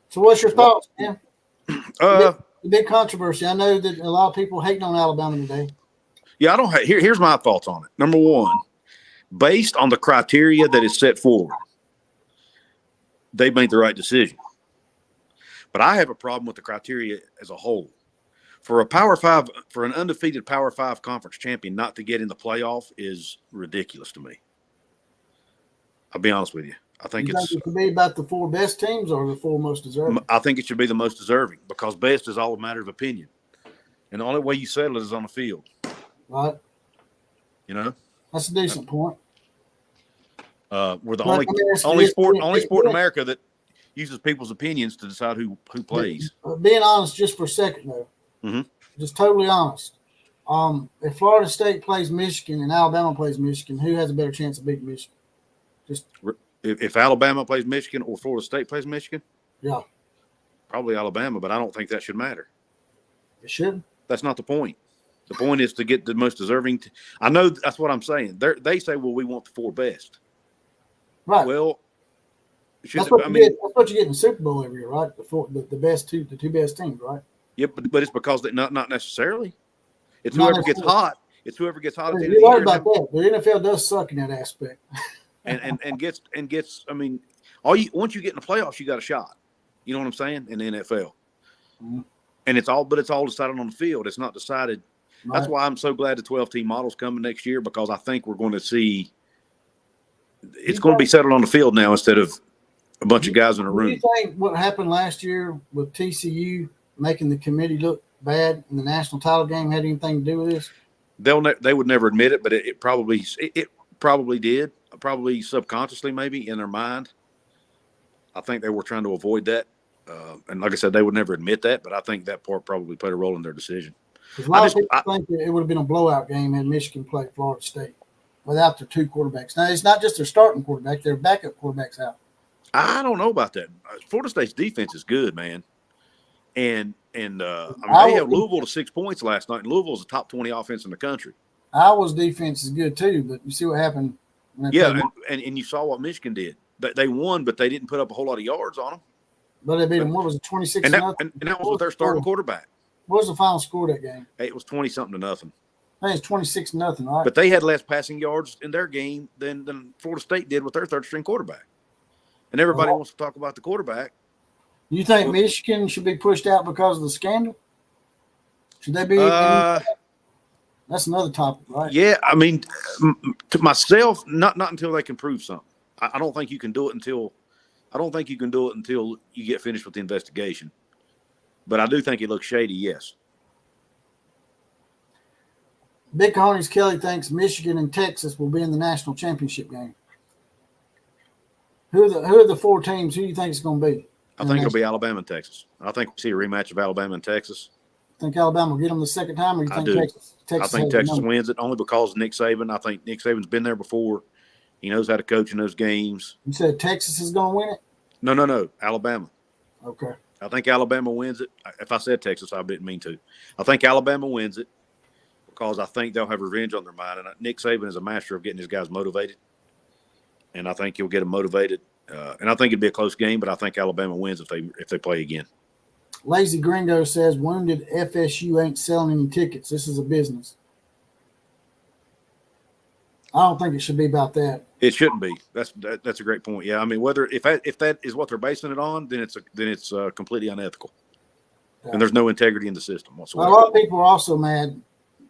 So, what's your thoughts, man? The big controversy. I know that a lot of people hating on Alabama today. Yeah, I don't. Here's my thoughts on it. Number one, based on the criteria that is set forward, they made the right decision. But I have a problem with the criteria as a whole. For an undefeated Power 5 conference champion not to get in the playoff is ridiculous to me. I'll be honest with you. I think it should be about the 4 best teams or the 4 most deserving. I think it should be the most deserving because best is all a matter of opinion. And the only way you settle it is on the field. Right. That's a decent point. We're the only sport in America that uses people's opinions to decide who plays. Being honest just for a second, though, just totally honest. If Florida State plays Michigan and Alabama plays Michigan, who has a better chance of beating Michigan? If Alabama plays Michigan or Florida State plays Michigan? Yeah. Probably Alabama, but I don't think that should matter. It should. That's not the point. The point is to get the most deserving. I know that's what I'm saying. They say, well, we want the 4 best. Right. Well, that's what you get in the Super Bowl every year, right? The best the 2 best teams, right? Yeah, but it's because not necessarily. It's whoever gets hot. It's whoever gets hot. You're right about that. The NFL does suck in that aspect. and gets. I mean, once you get in the playoffs, you got a shot. You know what I'm saying? In the NFL, and it's all decided on the field. It's not decided. Right. That's why I'm so glad the 12-team model's coming next year because I think we're going to see. It's going to be settled on the field now instead of a bunch of guys in a room. Do you think what happened last year with TCU making the committee look bad in the national title game had anything to do with this? They would never admit it, but it probably did. Probably subconsciously, maybe in their mind. I think they were trying to avoid that, and like I said, they would never admit that. But I think that part probably played a role in their decision. A lot of people think that it would have been a blowout game had Michigan played Florida State without their 2 quarterbacks. Now it's not just their starting quarterback; their backup quarterbacks out. I don't know about that. Florida State's defense is good, man, and they held Louisville to 6 points last night. And Louisville's a top 20 offense in the country. Iowa's defense is good too, but you see what happened. Yeah, and you saw what Michigan did. They won, but they didn't put up a whole lot of yards on them. But they beat them. What was it, 26? And that was with their starting quarterback. What was the final score of that game? It was 20-something to nothing. I think it's 26-0, right? But they had less passing yards in their game than Florida State did with their third-string quarterback. And everybody wants to talk about the quarterback. You think Michigan should be pushed out because of the scandal? Should they be? That's another topic, right? Yeah, I mean, to myself, not until they can prove something. I don't think you can do it until you get finished with the investigation. But I do think it looks shady, yes. Big Cojones Kelly thinks Michigan and Texas will be in the national championship game. Who are the 4 teams? Who do you think it's going to be? I think it'll be Alabama and Texas. I think we'll see a rematch of Alabama and Texas. Think Alabama will get them the second time, or you I think do. Texas I has think the Texas number? wins it only because of Nick Saban. I think Nick Saban's been there before. He knows how to coach in those games. You said Texas is going to win it? No. Alabama. Okay. I think Alabama wins it. If I said Texas, I didn't mean to. I think Alabama wins it because I think they'll have revenge on their mind. And Nick Saban is a master of getting his guys motivated. And I think he'll get them motivated. And I think it'd be a close game, but I think Alabama wins if they play again. Lazy Gringo says, wounded FSU ain't selling any tickets. This is a business. I don't think it should be about that. It shouldn't be. That's a great point. Yeah, I mean, if that is what they're basing it on, then it's completely unethical, Yeah. and there's no integrity in the system A whatsoever. lot of people are also mad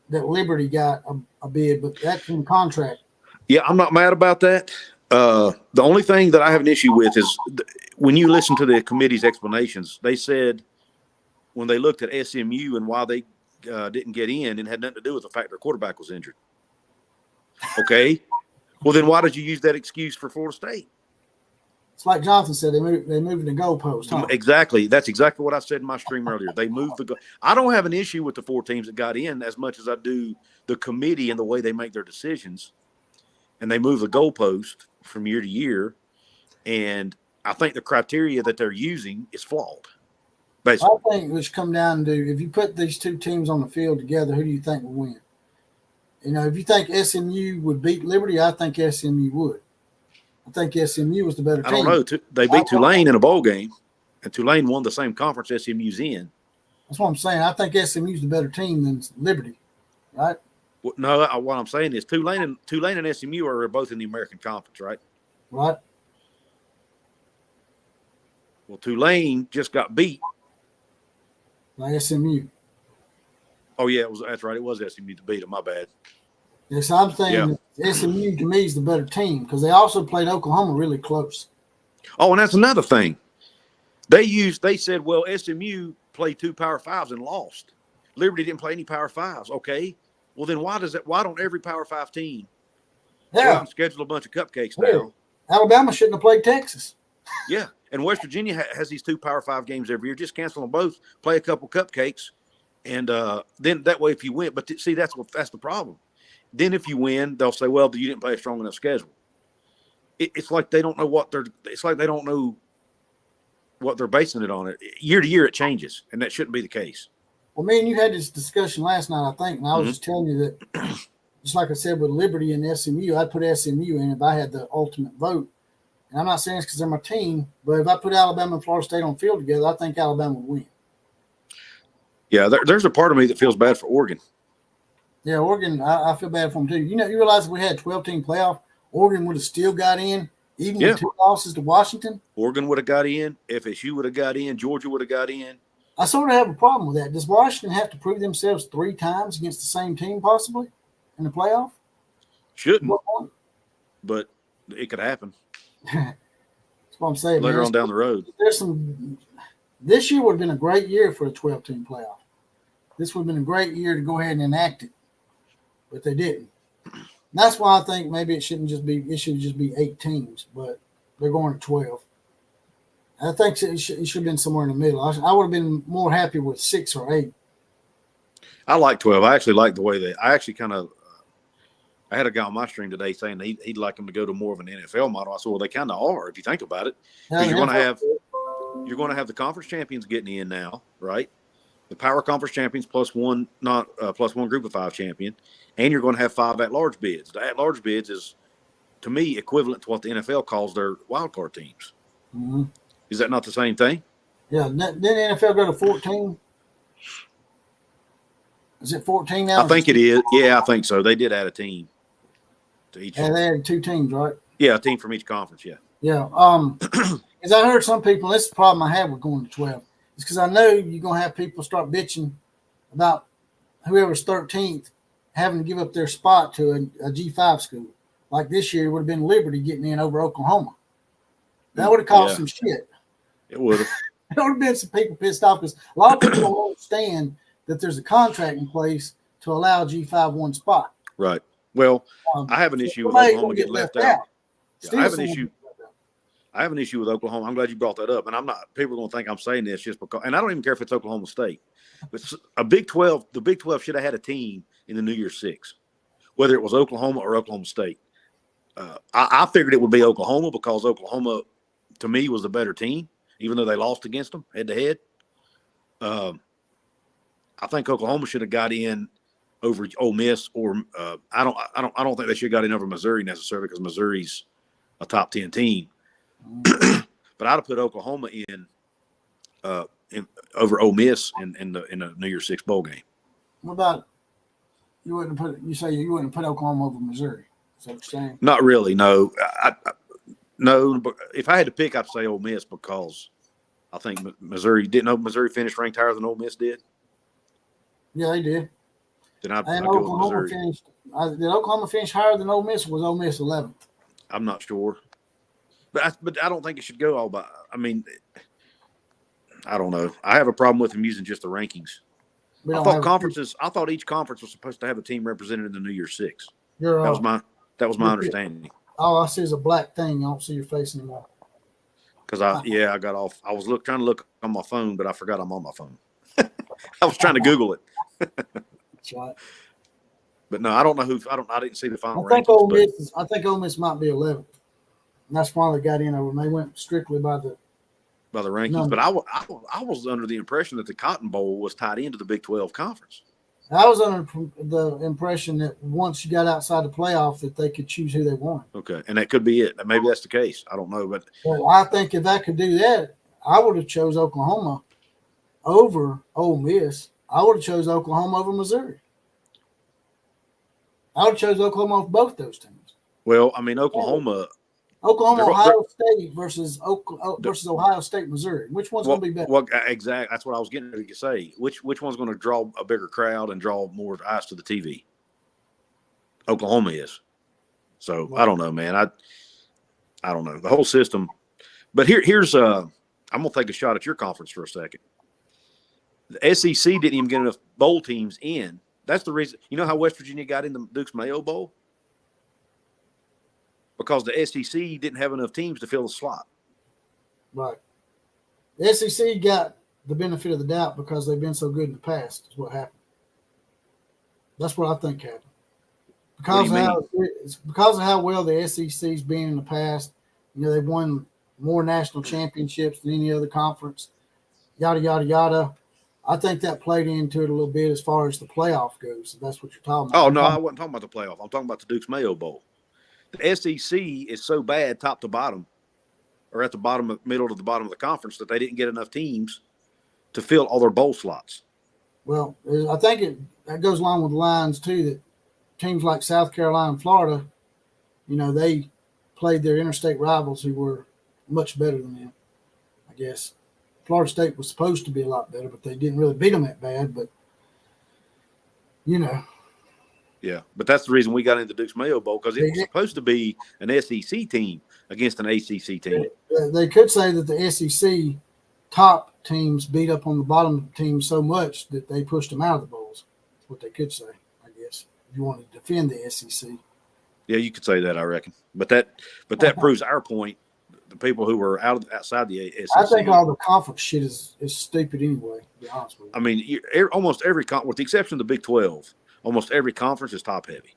that Liberty got a bid, but that's in contract. Yeah, I'm not mad about that. The only thing that I have an issue with is when you listen to the committee's explanations, they said when they looked at SMU and why they didn't get in, it had nothing to do with the fact their quarterback was injured. Okay. Well, then why did you use that excuse for Florida State? It's like Jonathan said, they moved the goalpost. Huh? Exactly. That's exactly what I said in my stream earlier. They moved the I don't have an issue with the 4 teams that got in as much as I do the committee and the way they make their decisions. And they move the goalpost from year to year. And I think the criteria that they're using is flawed. Basically. I think it should come down to, if you put these two teams on the field together, who do you think will win? You know, if you think SMU would beat Liberty, I think SMU would. I think SMU was the better team. I don't know. They beat Tulane in a bowl game, and Tulane won the same conference SMU's in. That's what I'm saying. I think SMU's the better team than Liberty, right? Well, no, what I'm saying is Tulane and SMU are both in the American Conference, right? Right. Well, Tulane just got beat. By SMU. Oh yeah, that's right. It was SMU to beat them. My bad. Yes, I'm saying SMU to me is the better team because they also played Oklahoma really close. Oh, and that's another thing. They said, well, SMU played 2 Power 5s and lost. Liberty didn't play any Power 5s. Okay. Well, then why don't every Power 5 team go out and schedule a bunch of cupcakes now? Alabama shouldn't have played Texas. Yeah. And West Virginia has these 2 Power 5 games every year. Just cancel them both, play a couple cupcakes, and then that way if you win. But see, that's the problem. Then if you win, they'll say, well, you didn't play a strong enough schedule. It's like they don't know it's like they don't know what they're basing it on. Year to year, it changes, and that shouldn't be the case. Well, me and you had this discussion last night, I think, and I was just telling you that, just like I said with Liberty and SMU, I'd put SMU in if I had the ultimate vote. And I'm not saying it's because they're my team, but if I put Alabama and Florida State on field together, I think Alabama would win. Yeah, there's a part of me that feels bad for Oregon. Yeah, Oregon, I feel bad for them too. You realize if we had a 12-team playoff, Oregon would have still got in, even with 2 losses to Washington. Oregon would have got in. FSU would have got in. Georgia would have got in. I sort of have a problem with that. Does Washington have to prove themselves 3 times against the same team possibly in the playoff? Shouldn't, but it could happen. That's what I'm saying. Later on down the road. This year would have been a great year for a 12-team playoff. This would have been a great year to go ahead and enact it, but they didn't. And that's why I think maybe it should just be 8 teams, but they're going to 12. I think it should have been somewhere in the middle. I would have been more happy with 6 or 8. I like 12. I actually like the way I actually kind of I had a guy on my stream today saying he'd like them to go to more of an NFL model. I said, well, they kind of are if you think about it. Because you're going to have the conference champions getting in now, right? The power conference champions plus one group of 5 champion, and you're going to have 5 at-large bids. The at-large bids is, to me, equivalent to what the NFL calls their wild card teams. Mm-hmm. Is that not the same thing? Yeah. Didn't the NFL go to 14? Is it 14 now? I think it is. Yeah, I think so. They did add a team to each. And they had 2 teams, right? Yeah, a team from each conference. Yeah. Yeah. As I heard some people, this is the problem I have with going to 12. It's because I know you're going to have people start bitching about whoever's 13th having to give up their spot to a G5 school. Like this year, it would have been Liberty getting in over Oklahoma. That would have caused some shit. It would have. There would have been some people pissed off because a lot of people don't understand that there's a contract in place to allow G5 one spot. Right. Well, I have an issue with Oklahoma getting left out. Yeah, I have an issue. I have an issue with Oklahoma. I'm glad you brought that up. And I'm not – people are going to think I'm saying this just because – and I don't even care if it's Oklahoma State. But the Big 12 should have had a team in the New Year's Six, whether it was Oklahoma or Oklahoma State. I figured it would be Oklahoma because Oklahoma, to me, was the better team, even though they lost against them head-to-head. I think Oklahoma should have got in over Ole Miss, or I don't think they should have got in over Missouri necessarily because Missouri's a top 10 team. But I'd have put Oklahoma in over Ole Miss in the New Year's Six bowl game. What about you wouldn't put Oklahoma over Missouri? Is that what you're saying? Not really, no. No, but if I had to pick, I'd say Ole Miss because I think Missouri finished ranked higher than Ole Miss did. Yeah, they did. Then I'd And go with Oklahoma Missouri. did Oklahoma finish higher than Ole Miss, or was Ole Miss 11th? I'm not sure, but I don't think it should go all by. I mean, I don't know. I have a problem with them using just the rankings. I thought each conference was supposed to have a team represented in the New Year's Six. That was my understanding. All I see is a black thing. I don't see your face anymore. Because I got off. I was trying to look on my phone, but I forgot I'm on my phone. I was trying to Google it. That's right. But no, I don't know who. I didn't see the final. I think Ole Miss might be 11th. And that's why they got in over. And they went strictly by the rankings. numbers. But I was under the impression that the Cotton Bowl was tied into the Big 12 conference. I was under the impression that once you got outside the playoff, that they could choose who they wanted. Okay, and that could be it. Maybe that's the case. I don't know, but well, I think if I could do that, I would have chose Oklahoma over Ole Miss. I would have chose Oklahoma over Missouri. I would have chose Oklahoma over both those teams. Well, I mean, Oklahoma, Ohio State versus Ohio State, Missouri. Which one's going to be better? Well, exactly. That's what I was getting ready to say. Which one's going to draw a bigger crowd and draw more eyes to the TV? Oklahoma is. So I don't know, man. I don't know the whole system. But here's I'm going to take a shot at your conference for a second. The SEC didn't even get enough bowl teams in. That's the reason. You know how West Virginia got in the Duke's Mayo Bowl? Because the SEC didn't have enough teams to fill the slot. Right. The SEC got the benefit of the doubt because they've been so good in the past is what happened. That's what I think happened. Because of how well the SEC's been in the past, you know, they've won more national championships than any other conference, yada, yada, yada. I think that played into it a little bit as far as the playoff goes. If that's what you're talking about. Oh, no, I wasn't talking about the playoff. I'm talking about the Duke's Mayo Bowl. The SEC is so bad top to bottom, or at the bottom, middle to the bottom of the conference, that they didn't get enough teams to fill all their bowl slots. Well, I think that goes along with the lines, too, that teams like South Carolina and Florida, you know, they played their interstate rivals who were much better than them, I guess. Florida State was supposed to be a lot better, but they didn't really beat them that bad. But, you know. Yeah, but that's the reason we got into Duke's Mayo Bowl, because it was supposed to be an SEC team against an ACC team. They could say that the SEC top teams beat up on the bottom teams so much that they pushed them out of the bowls. That's what they could say, I guess, if you want to defend the SEC. Yeah, you could say that, I reckon. But that proves our point. The people who were outside the SEC. I think all the conference shit is stupid anyway, to be honest with you. I mean, almost every conference, with the exception of the Big 12, almost every conference is top heavy.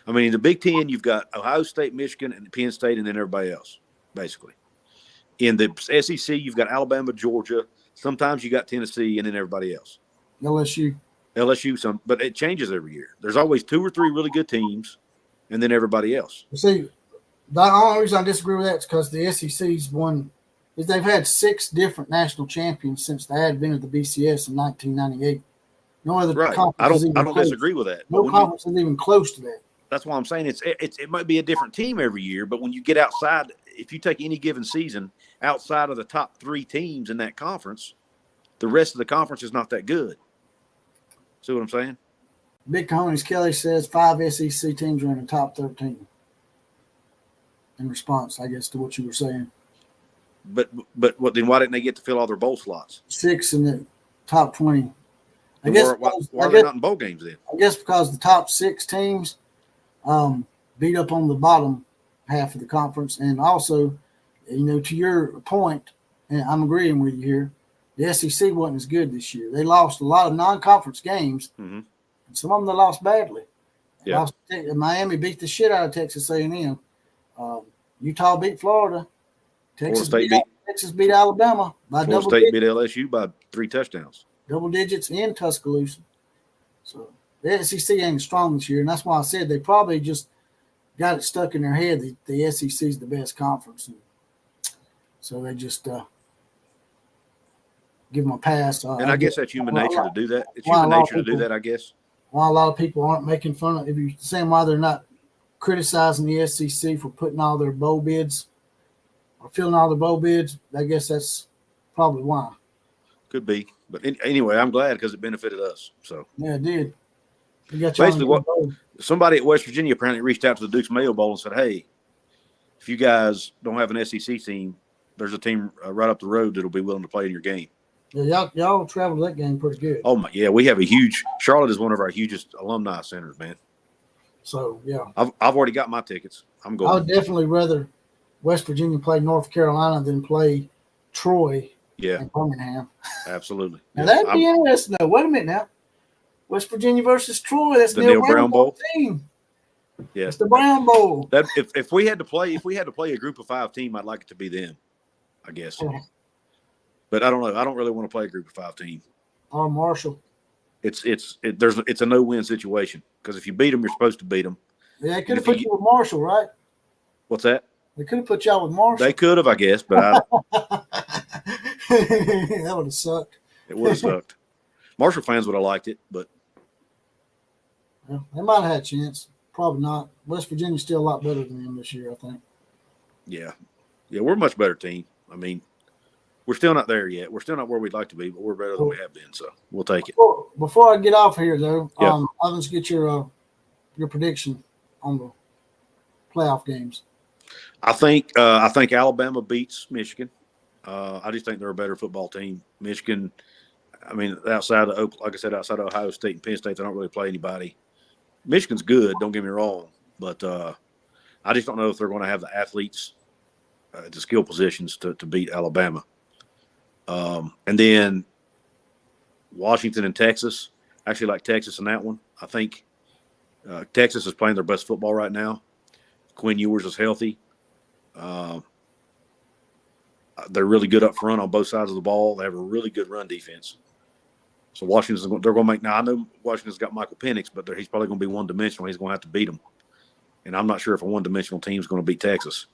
I mean, in the Big 10, you've got Ohio State, Michigan, and Penn State, and then everybody else, basically. In the SEC, you've got Alabama, Georgia. Sometimes you got Tennessee, and then everybody else. LSU, but it changes every year. There's always 2 or 3 really good teams, and then everybody else. You see, the only reason I disagree with that is because the SEC's won is they've had 6 different national champions since the advent of the BCS in 1998. No other conference. I don't disagree with that. No conference is even close to that. That's why I'm saying it might be a different team every year, but when you get outside, if you take any given season outside of the top 3 teams in that conference, the rest of the conference is not that good. See what I'm saying? Big Cojones Kelly says 5 SEC teams are in the top 13. In response, I guess, to what you were saying. But then why didn't they get to fill all their bowl slots? 6 in the top 20. Why are they not in bowl games then? I guess because the top 6 teams beat up on the bottom half of the conference, and also To your point, and I'm agreeing with you here, the SEC wasn't as good this year. They lost a lot of non-conference games, Mm-hmm. and some of them they lost badly. Yeah. Miami beat the shit out of Texas A&M. Utah beat Florida. Texas beat Alabama by Florida double State digits. beat LSU by 3 touchdowns. Double digits in Tuscaloosa. So the SEC ain't strong this year, and that's why I said they probably just got it stuck in their head that the SEC is the best conference. And so they just give them a pass. And I guess that's human nature to do that. It's human nature to do that, I guess. Why a lot of people aren't making fun of, if you're saying why they're not criticizing the SEC for putting all their bowl bids or filling all their bowl bids, I guess that's probably why. Could be. But anyway, I'm glad because it benefited us. So yeah, it did. Basically, somebody at West Virginia apparently reached out to the Duke's Mayo Bowl and said, hey, if you guys don't have an SEC team, there's a team right up the road that'll be willing to play in your game. Yeah, y'all traveled that game pretty good. Oh, my. Yeah, we have Charlotte is one of our hugest alumni centers, man. So, yeah. I've already got my tickets. I'm going. I would definitely rather West Virginia play North Carolina than play Troy and Birmingham. Absolutely. Now, that'd be interesting, though. Wait a minute now. West Virginia versus Troy. That's the Neil Brown Bowl team. Yeah, it's the Brown Bowl. That if we had to play a group of 5 team, I'd like it to be them, I guess. Yeah. But I don't know. I don't really want to play a group of 5 team. Or Marshall. It's a no-win situation because if you beat them, you're supposed to beat them. Yeah, they could have put you with Marshall, right? What's that? They could have put y'all with Marshall. They could have, I guess, but that would have sucked. It would have sucked. Marshall fans would have liked it, but they might have had a chance. Probably not. West Virginia's still a lot better than them this year, I think. Yeah, we're a much better team. I mean, we're still not there yet. We're still not where we'd like to be, but we're better than we have been, so we'll take it. Before I get off here, though, I'll just get your prediction on the playoff games. I think Alabama beats Michigan. I just think they're a better football team. Michigan, I mean, outside of Ohio State and Penn State, they don't really play anybody. Michigan's good, don't get me wrong, but I just don't know if they're going to have the athletes at the skill positions to beat Alabama. And then Washington and Texas. I actually like Texas in that one. I think Texas is playing their best football right now. Quinn Ewers is healthy. They're really good up front on both sides of the ball. They have a really good run defense. So they're going to make – now, I know Washington's got Michael Penix, but he's probably going to be one-dimensional. He's going to have to beat them. And I'm not sure if a one-dimensional team is going to beat Texas.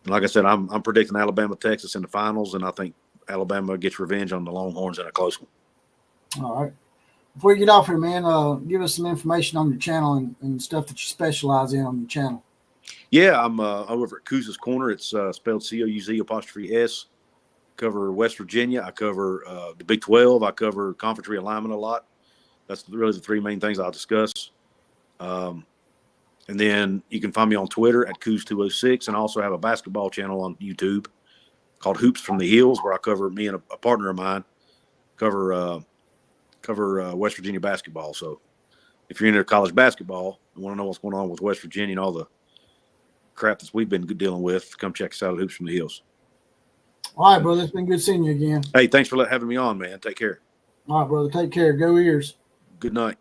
And like I said, I'm predicting Alabama-Texas in the finals, and I think Alabama gets revenge on the Longhorns in a close one. All right. Before you get off here, man, give us some information on your channel and stuff that you specialize in on your channel. Yeah, I'm over at Couz's Corner. It's spelled COUZ''S. Cover West Virginia. I cover the Big 12. I cover conference realignment a lot. That's really the 3 main things I'll discuss. And then you can find me on Twitter at Couz206, and I also have a basketball channel on YouTube called Hoops from the Hills, where I cover, me and a partner of mine cover West Virginia basketball. So if you're into college basketball and want to know what's going on with West Virginia and all the crap that we've been dealing with, come check us out at Hoops from the Hills. All right, brother. It's been good seeing you again. Hey, thanks for having me on, man. Take care. All right, brother. Take care. Go Ears. Good night.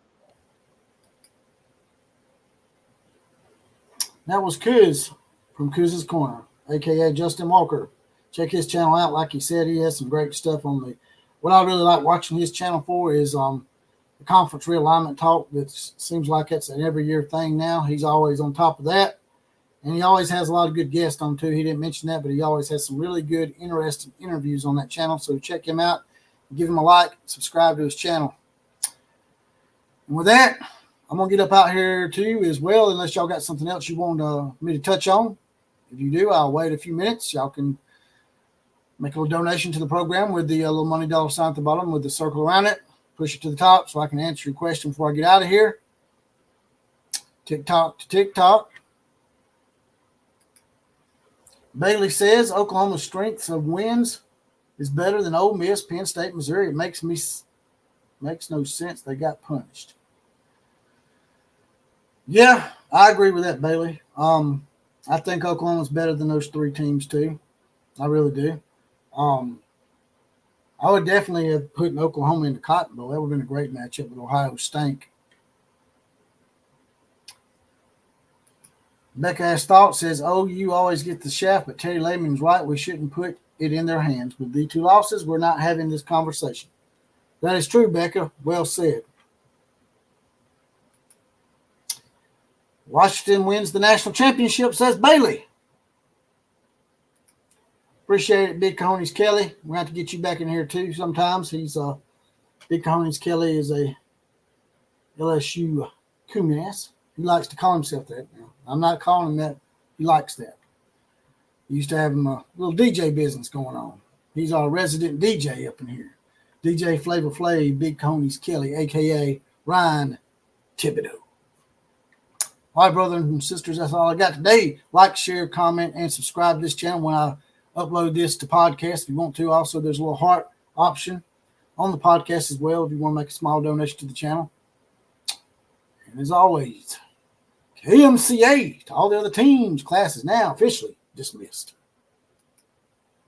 That was Couz from Couz's Corner, a.k.a. Justin Walker. Check his channel out. Like he said, he has some great stuff on the – what I really like watching his channel for is the conference realignment talk. That seems like it's an every year thing now. He's always on top of that. And he always has a lot of good guests on, too. He didn't mention that, but he always has some really good, interesting interviews on that channel. So check him out. Give him a like. Subscribe to his channel. And with that, I'm going to get up out here, too, as well, unless y'all got something else you want me to touch on. If you do, I'll wait a few minutes. Y'all can make a little donation to the program with the little money dollar sign at the bottom with the circle around it. Push it to the top so I can answer your question before I get out of here. TikTok to TikTok. Bailey says Oklahoma's strength of wins is better than Ole Miss, Penn State, Missouri. It makes no sense. They got punished. Yeah, I agree with that, Bailey. I think Oklahoma's better than those 3 teams too. I really do. I would definitely have put Oklahoma in the Cotton Bowl. That would have been a great matchup with Ohio State. Becca has thought says, you always get the shaft, but Terry Lehman's right. We shouldn't put it in their hands. With the 2 losses, we're not having this conversation. That is true, Becca. Well said. Washington wins the national championship, says Bailey. Appreciate it, Big Cojones Kelly. We're going to have to get you back in here too sometimes. He's Big Cojones Kelly is a LSU Kumas. He likes to call himself that now. I'm not calling him that. He likes that. He used to have him a little DJ business going on. He's our resident DJ up in here. DJ Flavor Flav, Big Cojones Kelly, a.k.a. Ryan Thibodeau. All right, brothers and sisters, that's all I got today. Like, share, comment, and subscribe to this channel when I upload this to podcast if you want to. Also, there's a little heart option on the podcast as well if you want to make a small donation to the channel. And as always, KMCA to all the other teams. Class is now officially dismissed.